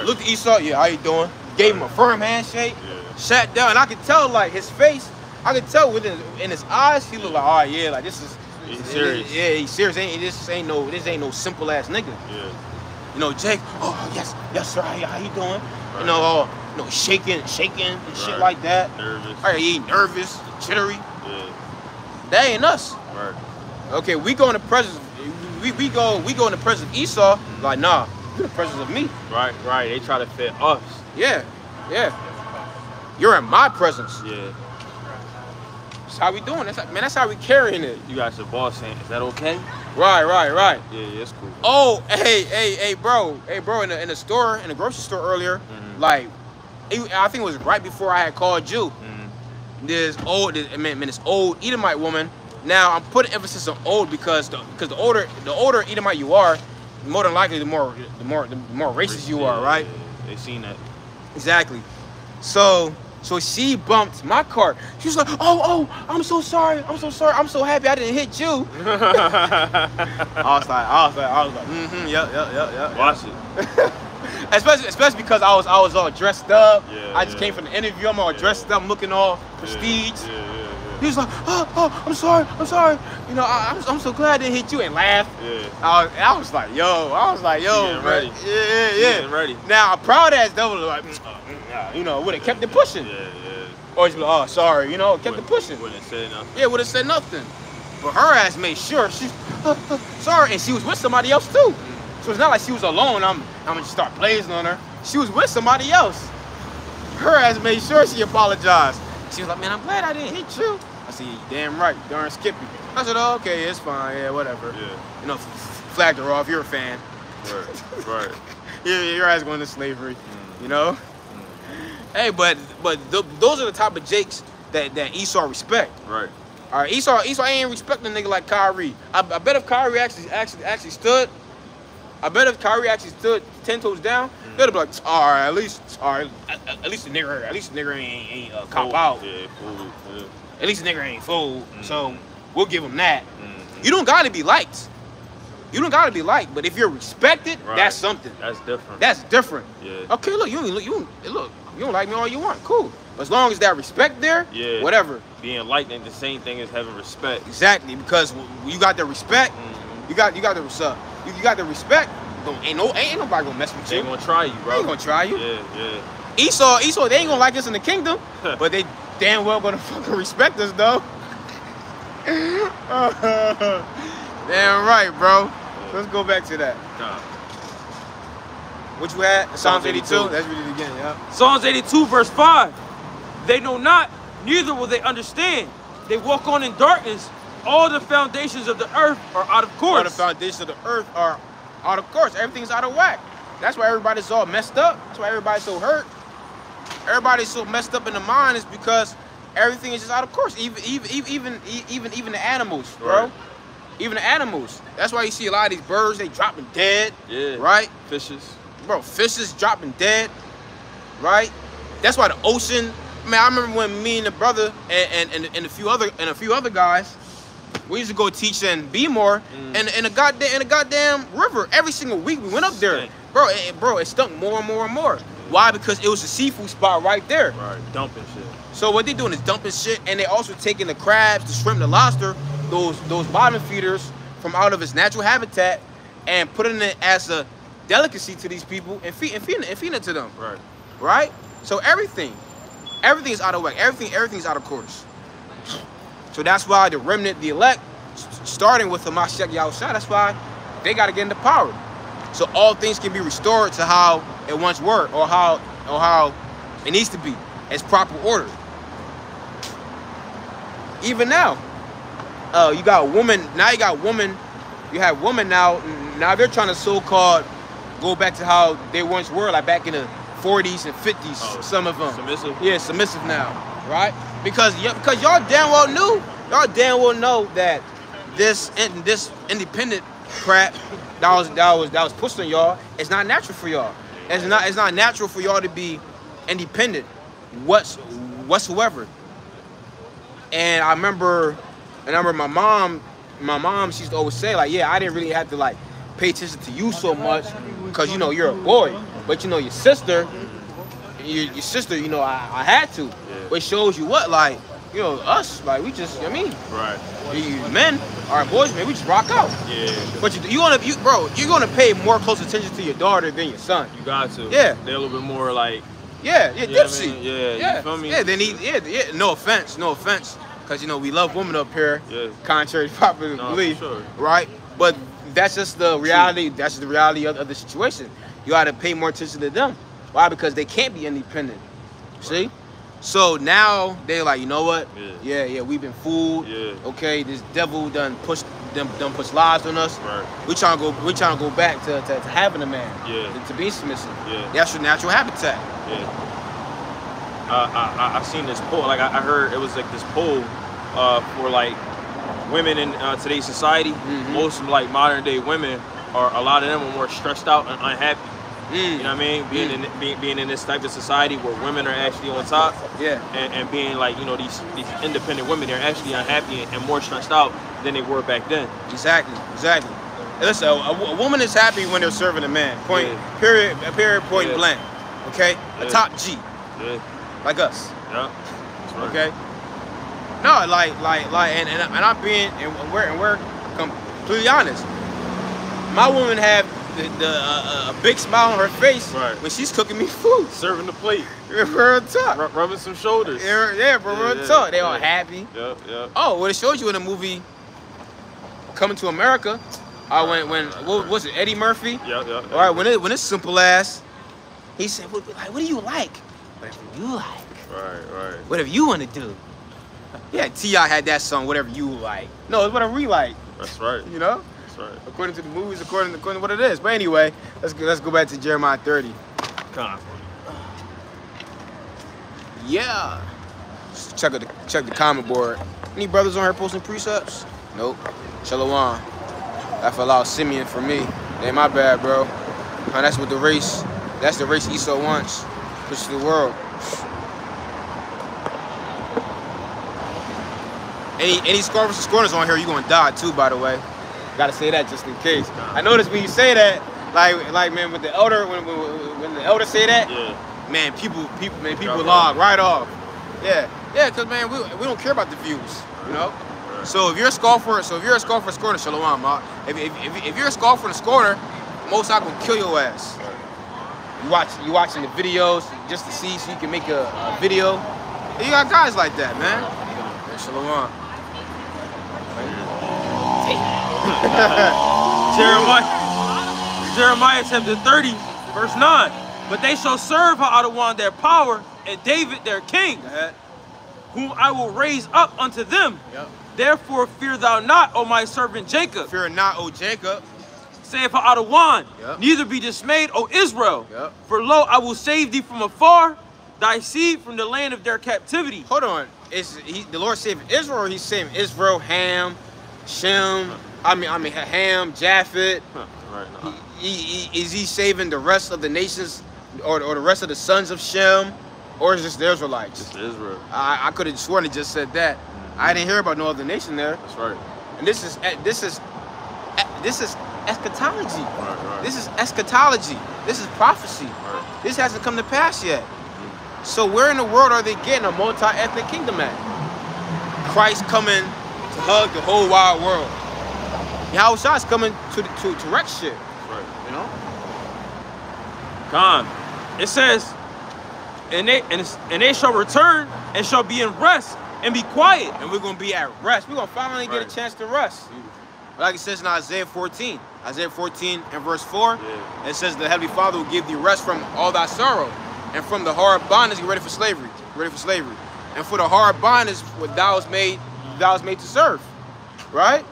S1: Looked at Esau. Yeah, how you doing? Gave him a firm handshake.
S2: Yeah.
S1: Sat down, and I could tell like his face. I could tell in his eyes. He looked like, all right, yeah, like this is.
S2: He's serious.
S1: Yeah, he's serious. This ain't no simple ass nigga.
S2: Yeah.
S1: Jake. Oh yes, sir. How you doing?
S2: Right.
S1: Shaking and shit like that.
S2: Nervous.
S1: All right, he nervous, jittery.
S2: Yeah.
S1: That ain't us.
S2: Right.
S1: Okay, we go in the presence. We go in the presence of Esau. Like, nah, you're the presence of me.
S2: Right. They try to fit us.
S1: Yeah. You're in my presence.
S2: Yeah.
S1: That's how we doing. That's how we carrying it.
S2: You got your boss saying, is that okay?
S1: Right.
S2: Yeah, it's cool.
S1: Oh, hey, bro. In the store, in the grocery store earlier, like, I think it was right before I had called you. This old Edomite woman. Now I'm putting emphasis on old because the older Edomite you are, more than likely the more racist you are, right?
S2: Yeah. They seen that.
S1: Exactly. So she bumped my cart. She was like, oh, I'm so sorry. I'm so happy I didn't hit you. I was like, yep.
S2: Watch it.
S1: Especially because I was all dressed up.
S2: Yeah,
S1: I just came from the interview. I'm all dressed up. I'm looking all prestige.
S2: Yeah.
S1: He was like, oh, I'm sorry. I'm so glad I didn't hit you, and laughed.
S2: Yeah.
S1: I was like, yo,
S2: Getting ready.
S1: Yeah.
S2: Getting ready.
S1: Now, a proud ass devil like, would have kept it pushing.
S2: Yeah.
S1: Or just be like, oh, sorry, kept it pushing.
S2: Wouldn't have said nothing.
S1: Yeah, would have said nothing. But her ass made sure she's sorry, and she was with somebody else too. So it's not like she was alone. I'm gonna just start blazing on her. She was with somebody else. Her ass made sure she apologized. She was like, man, I'm glad I didn't hit you. I said, you damn right, you darn Skippy. I said, oh, okay, it's fine, yeah, whatever.
S2: Yeah.
S1: Flagged her off. You're a fan.
S2: Right.
S1: Yeah, your ass going to slavery. Hey, but those are the type of Jakes that Esau respect.
S2: Right.
S1: All right, Esau ain't respecting a nigga like Kyrie. I bet if Kyrie actually stood, I bet if Kyrie actually stood 10 toes down, they'd be like, all right, at least the nigga ain't cop out.
S2: Yeah, fool. Yeah.
S1: At least the nigga ain't fool. So we'll give him that. You don't gotta be liked. You don't gotta be liked, but if you're respected, that's something.
S2: That's different.
S1: That's different.
S2: Yeah.
S1: Okay, look, you don't like me all you want, cool. But as long as that respect there, whatever.
S2: Being liked ain't the same thing as having respect.
S1: Exactly, because you got the respect, you got the respect. Ain't nobody gonna mess with
S2: They
S1: you.
S2: ain't gonna try you, bro.
S1: They ain't gonna try you.
S2: Yeah.
S1: Esau, they ain't gonna like us in the kingdom, but they damn well gonna fucking respect us though. Damn right, bro. Let's go back to that. What you had? Psalms 82. Let's read it again, yeah.
S2: Psalms 82, verse 5. They know not, neither will they understand. They walk on in darkness. All the foundations of the earth are out of course.
S1: All the foundations of the earth are out of course. Everything's out of whack. That's why everybody's all messed up. That's why everybody's so hurt. Everybody's so messed up in the mind is because everything is just out of course. Even the animals, bro.
S2: Right.
S1: Even the animals. That's why you see a lot of these birds, they dropping dead.
S2: Yeah.
S1: Right?
S2: Fishes.
S1: Bro, fishes dropping dead. Right? That's why the ocean. Man, I remember when me and the brother and a few other guys, we used to go teach in Bmore in a goddamn river. Every single week we went up there. Bro, it stunk more and more and more. Why? Because it was a seafood spot right there.
S2: Right, dumping shit.
S1: So what they doing is dumping shit, and they also taking the crabs, the shrimp, the lobster, those bottom feeders from out of its natural habitat, and putting it as a delicacy to these people and feeding it to them.
S2: Right.
S1: Right? So everything is out of whack. Everything's out of course. So that's why the remnant, the elect, starting with the Mashiach Yahushua, that's why they got to get into power. So all things can be restored to how it once were, or how it needs to be, as proper order. Even now, you got women. Now you got women. You have women now. Now they're trying to so-called go back to how they once were, like back in the 40s and 50s.
S2: Oh,
S1: some of them.
S2: Submissive.
S1: Yeah, submissive now, right? Because y'all damn well know that this independent crap that was pushed on y'all, it's not natural for y'all. It's not natural for y'all to be independent whatsoever. And I remember my mom she used to always say, like, yeah, I didn't really have to like pay attention to you so much because you're a boy, but your sister, I had to.
S2: Yeah.
S1: Which shows you what, like, us, like, we just,
S2: Right.
S1: You men, our boys, man, we just rock out.
S2: Yeah.
S1: But you're gonna pay more close attention to your daughter than your son.
S2: You got to.
S1: Yeah.
S2: They're a little bit more like.
S1: Dipsy.
S2: I mean? Yeah. You feel me?
S1: Yeah, no offense, because we love women up here.
S2: Yeah.
S1: Contrary to popular belief,
S2: for sure.
S1: right? But that's just the reality. That's the reality of the situation. You got to pay more attention to them. Why? Because they can't be independent. See? So now they're like, you know what? Yeah, we've been fooled.
S2: Yeah.
S1: Okay, this devil done push lies on us.
S2: Right.
S1: We trying to go back to having a man.
S2: Yeah.
S1: To be submissive.
S2: Yeah.
S1: That's your natural habitat.
S2: Yeah. I've seen this poll. Like I heard it was like this poll for like women in today's society. Most like modern day women a lot of them are more stressed out and unhappy. You know what I mean? Being in this type of society where women are actually on top.
S1: Yeah.
S2: And being like, these independent women, they're actually unhappy and more stressed out than they were back then.
S1: Exactly. And listen, a woman is happy when they're serving a man. Period, point blank. Okay? A top G.
S2: Yeah.
S1: Like us.
S2: Yeah. That's right.
S1: Okay? No, like, and I'm being, and we're completely honest. My woman have a big smile on her face when she's cooking me food.
S2: Serving the plate.
S1: Real talk.
S2: Rubbing some shoulders.
S1: Yeah, bro, real talk. They all happy.
S2: Yeah.
S1: Oh, well, it showed you in the movie Coming to America. What was it, Eddie Murphy?
S2: Yeah.
S1: All right, when it's simple ass, he said, what do you like? Whatever you like.
S2: Right.
S1: Whatever you want to do. Yeah, T.I. had that song, Whatever You Like. No, it's whatever we like.
S2: That's right.
S1: That's
S2: right.
S1: According to the movies, according to what it is. But anyway, let's go back to Jeremiah 30.
S2: Come on.
S1: Yeah. Check the comment board. Any brothers on here posting precepts? Nope. Shalom. That fell out Simeon for me. Ain't my bad, bro. That's what the race. That's the race Esau wants. Push the world. Any scorers on here, you gonna die too, by the way. Gotta say that just in case. I noticed when you say that, like man, with the elder, when the elder say that,
S2: Yeah.
S1: man, people log right off. Yeah, cause man, we don't care about the views, you know.
S2: Right.
S1: So if you're a scoffer, scorner, shalom, ma. If you're a scoffer and a scorner, most I gonna kill your ass. You watching the videos just to see, so you can make a video. And you got guys like that, man. Yeah, shalom.
S2: Jeremiah chapter 30, verse 9. But they shall serve Ha'adawan their power, and David their king, whom I will raise up unto them.
S1: Yep.
S2: Therefore fear thou not, O my servant Jacob.
S1: Fear not, O Jacob.
S2: Saith Ha'adawan,
S1: Yep.
S2: neither be dismayed, O Israel.
S1: Yep.
S2: For lo, I will save thee from afar, thy seed from the land of their captivity.
S1: Hold on. The Lord saving Israel, or he's saving Israel, Ham, Shem, Ham, Japheth?
S2: Right now.
S1: Is he saving the rest of the nations, or the rest of the sons of Shem, or is it just the Israelites?
S2: Just Israel.
S1: I could have sworn it just said that. I didn't hear about no other nation there.
S2: That's right.
S1: And this is eschatology.
S2: Right.
S1: This is eschatology. This is prophecy.
S2: Right.
S1: This hasn't come to pass yet. So where in the world are they getting a multi-ethnic kingdom at? Christ coming to hug the whole wide world. Yahushua is coming to wreck shit.
S2: That's right.
S1: You know?
S2: Gone. It says, and they shall return and shall be in rest and be quiet.
S1: And we're gonna be at rest. We're gonna finally get
S2: Right.
S1: a chance to rest. Like it says in Isaiah 14. Isaiah 14 and verse 4.
S2: Yeah.
S1: It says the Heavenly Father will give thee rest from all thy sorrow. And from the hard bondage, get ready for slavery. And for the hard bondage, what thou was made to serve. Right?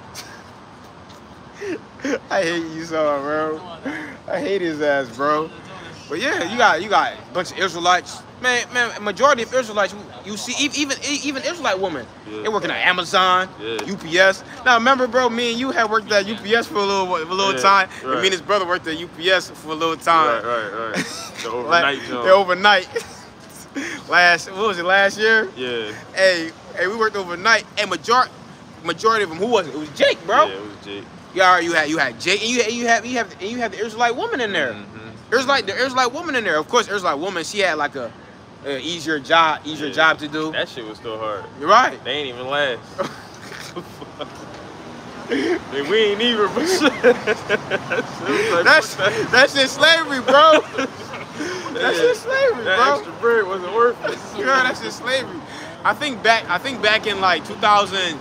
S1: I hate you so, bro. I hate his ass, bro. But yeah, you got a bunch of Israelites. Man, majority of Israelites, you see, even Israelite women,
S2: Yeah.
S1: they working at Amazon,
S2: Yeah.
S1: UPS. Now remember, bro, me and you had worked at UPS for a little
S2: Yeah,
S1: time.
S2: right.
S1: And me and his brother worked at UPS for a little time.
S2: Right. The overnight job.
S1: The overnight. What was it, last year?
S2: Yeah.
S1: Hey, we worked overnight. And majority of them, who was it? It was Jake, bro.
S2: Yeah, it was Jake.
S1: You had Jake, and you have the Israelite woman in there.
S2: Mm-hmm.
S1: The Israelite woman in there. Of course, Israelite woman, she had like a easier job to do.
S2: That shit was still hard.
S1: You're right.
S2: They ain't even last. Man, we ain't even, but shit.
S1: That's just slavery, bro. That's just slavery,
S2: that
S1: bro.
S2: extra bread wasn't worth it.
S1: Yeah, that's just slavery. I think back in like 2000.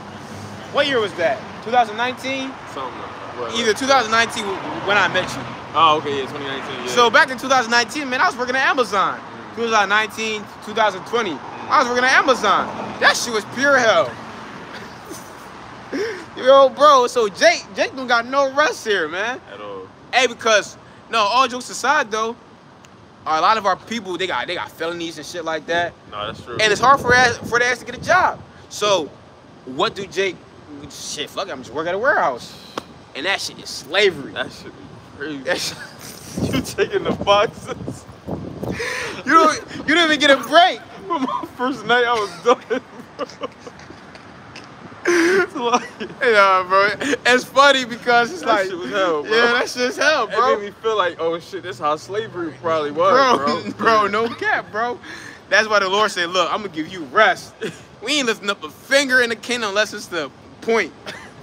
S1: What year was that? 2019?
S2: Something like that.
S1: Either 2019 when I met you.
S2: Oh, okay, yeah, 2019. Yeah.
S1: So back in 2019, man, I was working at Amazon. 2019, 2020, I was working at Amazon. That shit was pure hell. Yo, bro, so Jake don't got no rest here, man.
S2: At all.
S1: Hey, because, no, all jokes aside, though, a lot of our people, they got felonies and shit like that.
S2: No, that's true.
S1: And it's hard for their ass to get a job. So, what do Jake, shit, fuck it, I'm just working at a warehouse. And that shit is slavery.
S2: That shit be crazy.
S1: That shit,
S2: You taking the boxes.
S1: you don't even get a break.
S2: My first night, I was done. It's like,
S1: Yeah, bro. It's funny because it's
S2: that
S1: like,
S2: shit was hell, bro.
S1: yeah, that shit's hell,
S2: It
S1: bro.
S2: made me feel like, oh shit, this how slavery probably was,
S1: Bro, no cap, bro. That's why the Lord said, look, I'm gonna give you rest. We ain't lifting up a finger in the kingdom unless it's the point.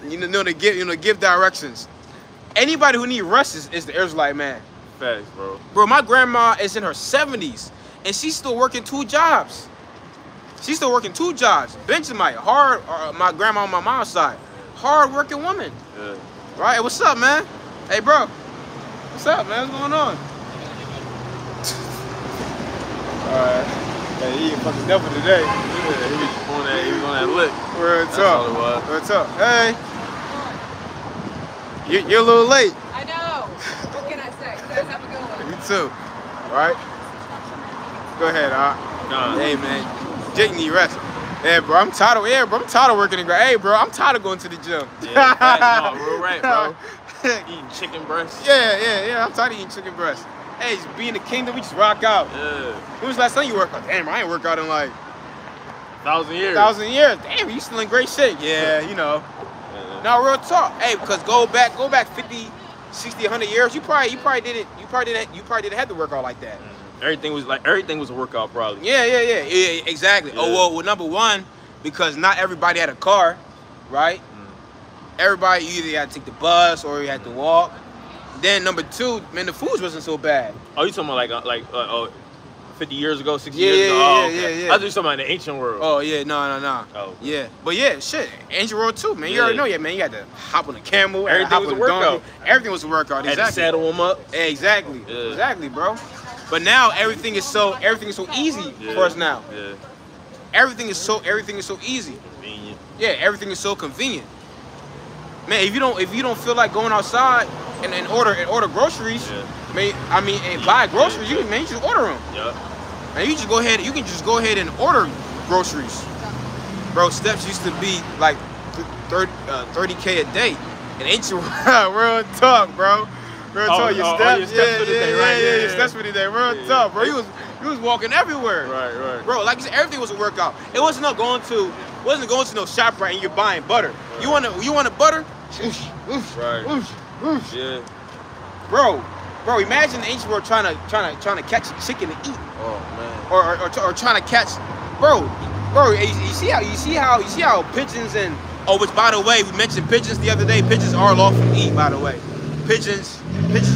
S1: You know to give directions. Anybody who need rest is the Israelite man.
S2: Facts, bro.
S1: Bro, my grandma is in her 70s and she's still working 2 jobs. She's still working 2 jobs. Benjamite, my grandma on my mom's side, hard working woman.
S2: Yeah.
S1: Right? Hey, what's up, man? Hey, bro. What's up, man? What's going on? Alright. Hey, he ain't fucking devil today.
S2: Yeah, he was on that lick.
S1: Word
S2: That's
S1: up.
S2: all it was.
S1: What's up? Hey. You're a little late.
S4: I know. What can I say? You guys have a good one.
S1: You too. Alright? Go ahead,
S2: Nah.
S1: Hey, man. Jake need rest. Yeah, bro, I'm tired of I'm tired of working in ground. Hey, bro, I'm tired of going to the gym.
S2: Yeah, no, real right, bro. Eating chicken breast.
S1: Yeah. I'm tired of eating chicken breast. Hey, just be in the kingdom, we just rock out.
S2: Yeah.
S1: When was the last time you worked out? Damn, I ain't worked out in like
S2: 1,000 years.
S1: 1,000 years. Damn, you still in great shape. Yeah, you know.
S2: Yeah.
S1: Now real talk. Hey, because go back 50, 60, 100 years, you probably didn't have to work out like that.
S2: Everything was a workout probably.
S1: Yeah, exactly.
S2: Yeah.
S1: Oh well, number one, because not everybody had a car, right? Everybody either had to take the bus or you had to walk. Then number two, man, the foods wasn't so bad.
S2: Oh, you talking about like 50 years ago, 60 years ago? Oh, okay.
S1: Yeah.
S2: I was just talking about the ancient world.
S1: Oh yeah, no.
S2: Oh.
S1: Yeah, but yeah, shit, ancient world too, man. You already know, yeah, man. You had to hop on a camel,
S2: Everything was a workout.
S1: Everything was a workout.
S2: Had
S1: Exactly.
S2: to saddle them up.
S1: Exactly.
S2: Yeah.
S1: Exactly, bro. But now everything is so easy for us now.
S2: Yeah.
S1: Everything is so easy.
S2: Convenient.
S1: Yeah, everything is so convenient. Man, if you don't feel like going outside and order groceries, and buy groceries, you just order them.
S2: Yeah.
S1: And you can just go ahead and order groceries. Bro, steps used to be like 30K a day. And ancient real talk, bro. Real talk, your steps. Yeah, your steps for the day. Real talk, bro. You was walking everywhere.
S2: Right.
S1: Bro, like I said, everything was a workout. It wasn't going to no shop right and you're buying butter. You want a butter?
S2: Right. Yeah.
S1: Bro, imagine the ancient world trying to catch a chicken to eat.
S2: Oh man.
S1: Or trying to catch, bro. You see how pigeons and which by the way, we mentioned pigeons the other day. Pigeons are lawful to eat, by the way. Pigeons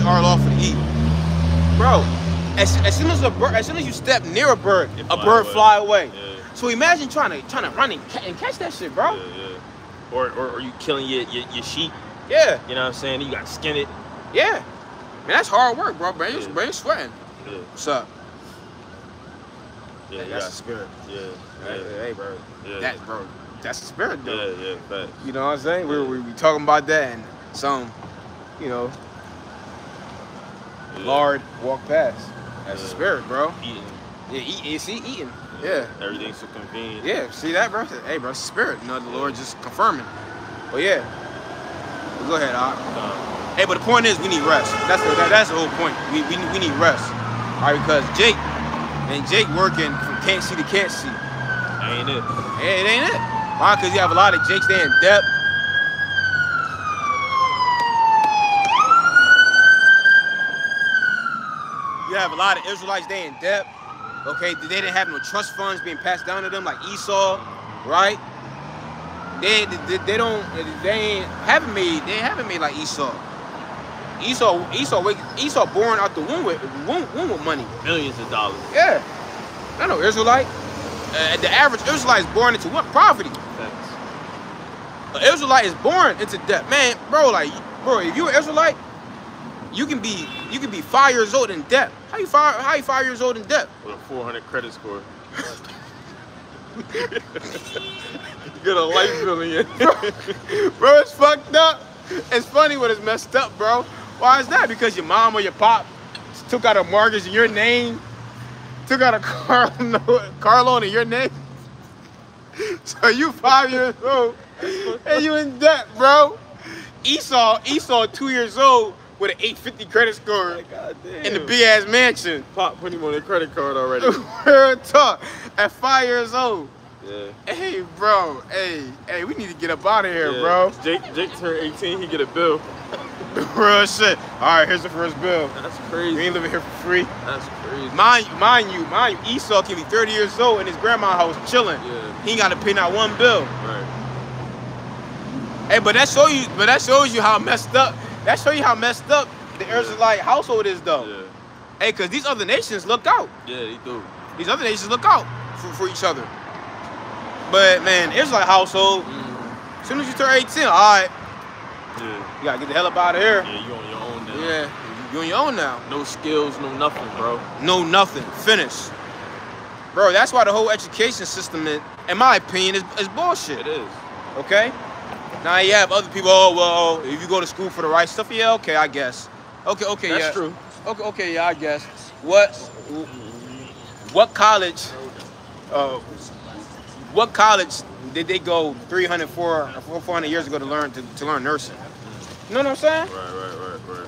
S1: are lawful to eat, bro. As soon as you step near a bird fly away.
S2: Yeah.
S1: So imagine trying to run and catch that shit, bro.
S2: Yeah. Or you killing your sheep.
S1: Yeah.
S2: You know what I'm saying? You gotta skin it.
S1: Yeah. Man, that's hard work, bro. Brain sweating.
S2: Yeah.
S1: What's up?
S2: Yeah,
S1: That's the spirit.
S2: Yeah.
S1: Hey, bro.
S2: Yeah.
S1: That's the spirit, though.
S2: Yeah, facts.
S1: You know what I'm saying? We talking about that and some, Lord walk past. That's the spirit, bro.
S2: Eating.
S1: Yeah, eating. Yeah.
S2: Everything's so convenient.
S1: Yeah, see that, bro? Hey, bro, it's the spirit. The Lord just confirming. But yeah. Go ahead, Doc. Hey, but the point is, we need rest. That's the whole point. We need rest. All right, because Jake working from can't see to can't see.
S2: Ain't it?
S1: Hey, it ain't it. Why? Because you have a lot of Jakes there in depth. You have a lot of Israelites there in depth. Okay, they didn't have no trust funds being passed down to them like Esau, right? They haven't made like Esau. Esau born out the womb with money.
S2: Millions of dollars.
S1: Yeah. I know Israelite. The average Israelite is born into what? Poverty.
S2: Facts.
S1: An Israelite is born into debt. Man, bro, if you're an Israelite, you can be 5 years old in debt. How you 5 years old in debt?
S2: With a 400 credit score. Get a life bill in
S1: Bro, it's fucked up. It's funny when it's messed up, bro. Why is that? Because your mom or your pop took out a mortgage in your name, took out a car loan in your name. So you 5 years old and you in debt, bro. Esau 2 years old with an 850 credit score in the big ass mansion.
S2: Pop put him on a credit card already.
S1: Real talk. At 5 years old.
S2: Yeah.
S1: Hey, bro. Hey, we need to get up out of here, bro.
S2: Jake turned 18, he get a bill.
S1: Real shit. All right, here's the first bill.
S2: That's crazy.
S1: You ain't living here for free.
S2: That's crazy.
S1: Mind you, Esau can be 30 years old in his grandma's house chilling.
S2: Yeah.
S1: He ain't got to pay not one bill.
S2: Right.
S1: Hey, but that shows you how messed up. That shows you how messed up the Israelite household is, though.
S2: Yeah.
S1: Hey, because these other nations look out.
S2: Yeah, they do.
S1: These other nations look out for each other. But, man, Israelite household, as soon as you turn 18, all right, you got to get the hell up out of here.
S2: Yeah, you on your own now.
S1: Yeah, you on your own now.
S2: No skills, no nothing, bro.
S1: No nothing. Finish. Bro, that's why the whole education system, in my opinion, is bullshit.
S2: It is.
S1: Okay? Now you have other people, oh, well, if you go to school for the right stuff, yeah, okay, I guess. Okay,
S2: That's
S1: yeah.
S2: true.
S1: Okay, yeah, I guess. What college, what college did they go 300, 400 years ago to learn nursing? You know what I'm saying?
S2: Right.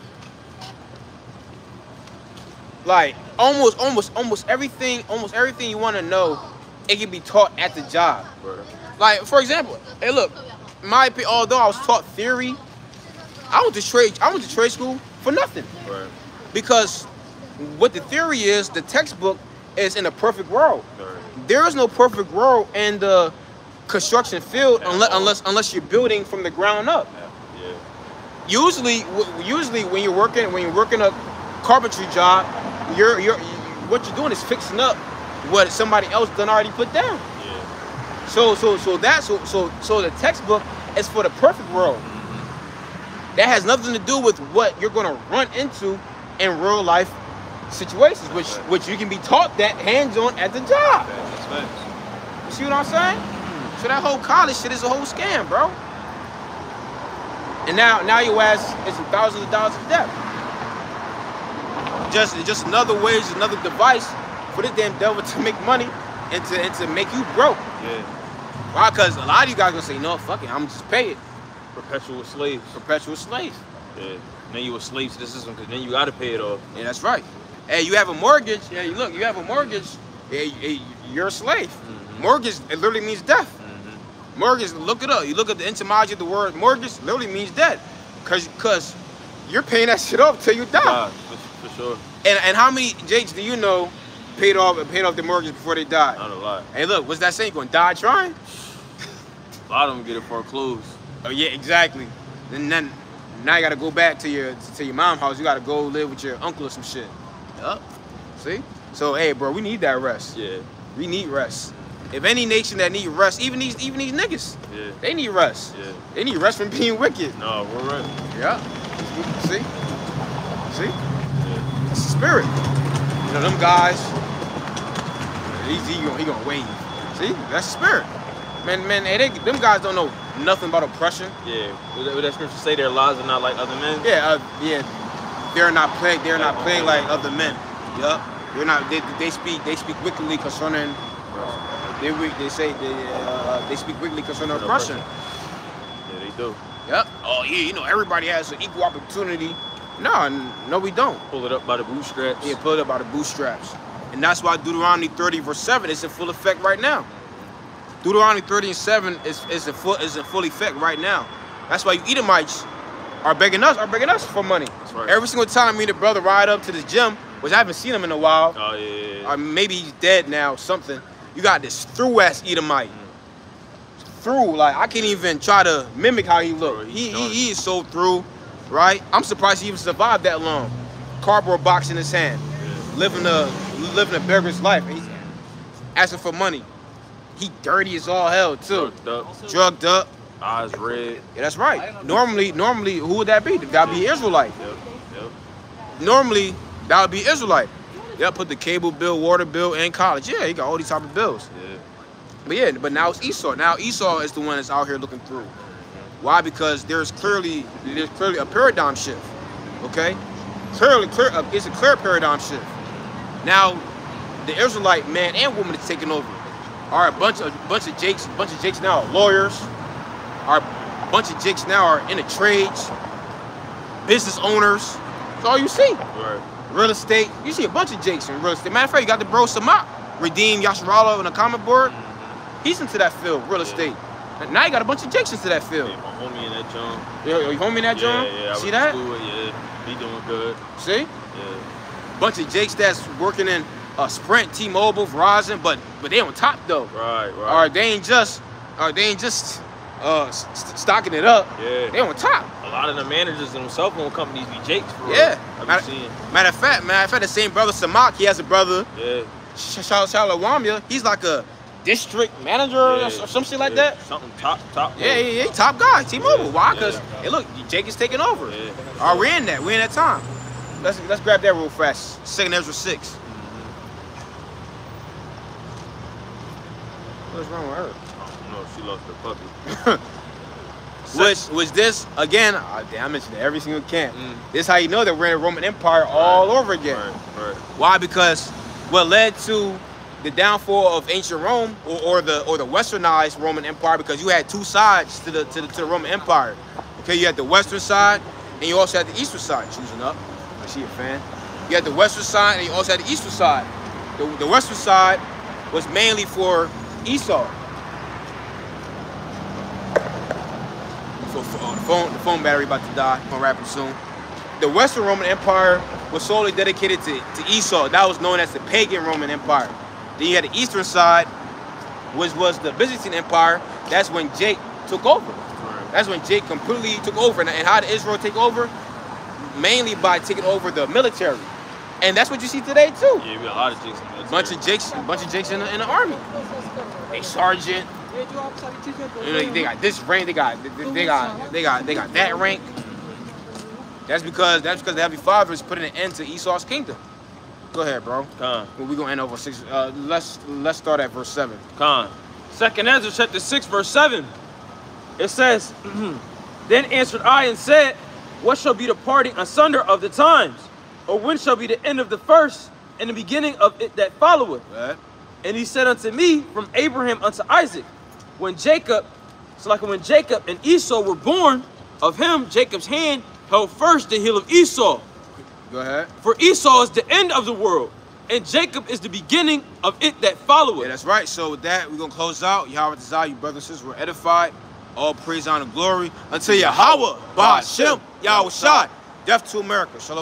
S1: Like almost everything you want to know, it can be taught at the job.
S2: Right.
S1: Like for example, hey look, my opinion, although I was taught theory, I went to trade school for nothing.
S2: Right.
S1: Because what the theory is, the textbook is in a perfect world.
S2: Right.
S1: There is no perfect world in the construction field unless you're building from the ground up.
S2: Yeah.
S1: Usually when you're working a carpentry job, what you're doing is fixing up what somebody else done already put down.
S2: Yeah.
S1: So the textbook is for the perfect world. That has nothing to do with what you're gonna run into in real life situations, which you can be taught that hands-on at the job. You see what I'm saying? So that whole college shit is a whole scam, bro. And now your ass is in thousands of dollars of debt. Just another way, just another device for this damn devil to make money and to make you broke.
S2: Yeah.
S1: Why? Because a lot of you guys gonna say, no, fuck it, I'm just pay it.
S2: Perpetual slaves.
S1: Perpetual slaves.
S2: Yeah. Then you a slave to the system because then you gotta pay it off.
S1: Yeah, that's right. Hey, you have a mortgage. Yeah, look, you have a mortgage. Yeah, you're a slave.
S2: Mm-hmm.
S1: Mortgage, it literally means death.
S2: Mm-hmm.
S1: Mortgage, look it up. You look at the etymology of the word mortgage, literally means dead. Cause you're paying that shit off till you die.
S2: Yeah, for sure.
S1: And how many Jakes do you know paid off their mortgage before they died?
S2: Not a lot.
S1: Hey, look, what's that saying? You gonna die trying?
S2: A lot of them get it foreclosed.
S1: Oh yeah, exactly. And then now you gotta go back to your mom's house. You gotta go live with your uncle or some shit. Yup. See? So hey, bro, we need that rest.
S2: Yeah.
S1: We need rest. If any nation that need rest, even these niggas,
S2: Yeah.
S1: they need rest.
S2: Yeah.
S1: They need rest from being wicked.
S2: No, we're right.
S1: Yeah. See?
S2: Yeah.
S1: That's the spirit. You know them guys. He gonna wave. See? That's the spirit. Man, hey, them guys don't know nothing about oppression.
S2: Yeah. What that scripture say? Their lives are not like other men.
S1: Yeah. They're not plagued like other men. Yup. They're not. They speak wickedly concerning. They speak wickedly concerning oppression.
S2: Yeah, they do.
S1: Yep. Oh yeah, you know everybody has an equal opportunity. No, we don't.
S2: Pull it up by the bootstraps.
S1: Yeah, pull it up by the bootstraps. And that's why Deuteronomy 30 verse 7 is in full effect right now. Deuteronomy 30 and 7 is in full effect right now. That's why you Edomites are begging us for money.
S2: That's right.
S1: Every single time me and the brother ride up to this gym, which I haven't seen him in a while.
S2: Oh yeah.
S1: Or maybe he's dead now, something. You got this through-ass Edomite. Through, like I can't even try to mimic how he looked. He is so through, right? I'm surprised he even survived that long. Cardboard box in his hand, living a beggar's life. And he's asking for money. He dirty as all hell too. Drugged up.
S2: Eyes red.
S1: Yeah, that's right. Normally, who would that be? That would be Israelite.
S2: Yep.
S1: Normally, that would be Israelite. They'll put the cable bill, water bill, and college. Yeah, he got all these type of bills.
S2: Yeah.
S1: But now it's Esau. Now Esau is the one that's out here looking through. Why? Because there's clearly a paradigm shift. Okay, it's a clear paradigm shift. Now, the Israelite man and woman is taking over. All right, bunch of Jakes now are lawyers. A bunch of Jakes now are in the trades, business owners. That's all you see.
S2: Right.
S1: Real estate. You see a bunch of Jakes in real estate. Matter of fact, you got the bro Samak, Redeem Yasharala on the comment board. He's into that field, real estate. Now you got a bunch of Jakes into that field.
S2: Yeah, my homie in that joint.
S1: Yeah, your homie in that joint?
S2: Yeah.
S1: See that?
S2: Yeah, he doing good.
S1: See?
S2: Yeah.
S1: Bunch of Jakes that's working in Sprint, T-Mobile, Verizon, but they on top though.
S2: Right.
S1: Or they ain't just stocking it up.
S2: Yeah.
S1: They on top.
S2: A lot of the managers in cell phone companies be Jakes for real.
S1: Yeah.
S2: Matter
S1: of fact, the same brother Samak, he has a brother.
S2: Yeah.
S1: Shalawamia, he's like a district manager or some shit like that.
S2: Something top.
S1: Yeah, top guy, T-Mobile.
S2: Yeah,
S1: Why? Because hey, look, Jake is taking over.
S2: Yeah.
S1: All right, we're in that time. Let's grab that real fast. 2nd Ezra 6. What's wrong with her?
S2: No, she lost her puppy.
S1: Which this again? I mentioned it every single camp. This is how you know that we're in a Roman Empire all over again.
S2: Right.
S1: Why? Because what led to the downfall of ancient Rome or the westernized Roman Empire, because you had two sides to the Roman Empire. Okay, you had the western side and you also had the eastern side. Choosing up, I see a fan. You had the western side and you also had the eastern side. The western side was mainly for Esau. The phone battery about to die. I'm gonna wrap it soon. The Western Roman Empire was solely dedicated to Esau. That was known as the pagan Roman Empire. Then you had the eastern side, which was the Byzantine Empire. That's when Jake took over. That's when Jake completely took over. And how did Israel take over? Mainly by taking over the military. And that's what you see today too.
S2: Yeah, we got a lot of Jakes in the military.
S1: Bunch of Jakes in the army. A sergeant. You know, they got this rank, they got that rank. That's because the Heavenly Father is putting an end to Esau's kingdom. Go ahead, bro.
S2: Khan.
S1: We're gonna end over 6. Let's start at verse 7.
S2: Khan. 2nd Ezra chapter 6 verse 7. It says, Then answered I and said, What shall be the parting asunder of the times? Or when shall be the end of the first and the beginning of it that followeth?
S1: Right.
S2: And he said unto me, From Abraham unto Isaac, when Jacob and Esau were born, of him Jacob's hand held first the heel of Esau.
S1: Go ahead.
S2: For Esau is the end of the world, and Jacob is the beginning of it that followeth.
S1: Yeah, that's right. So with that, we're going to close out. Yahweh Tazah, you brothers and sisters, were edified. All praise, honor, glory. Until Yahweh, Bahashem, Yahweh Shai. Death to America. Shalom.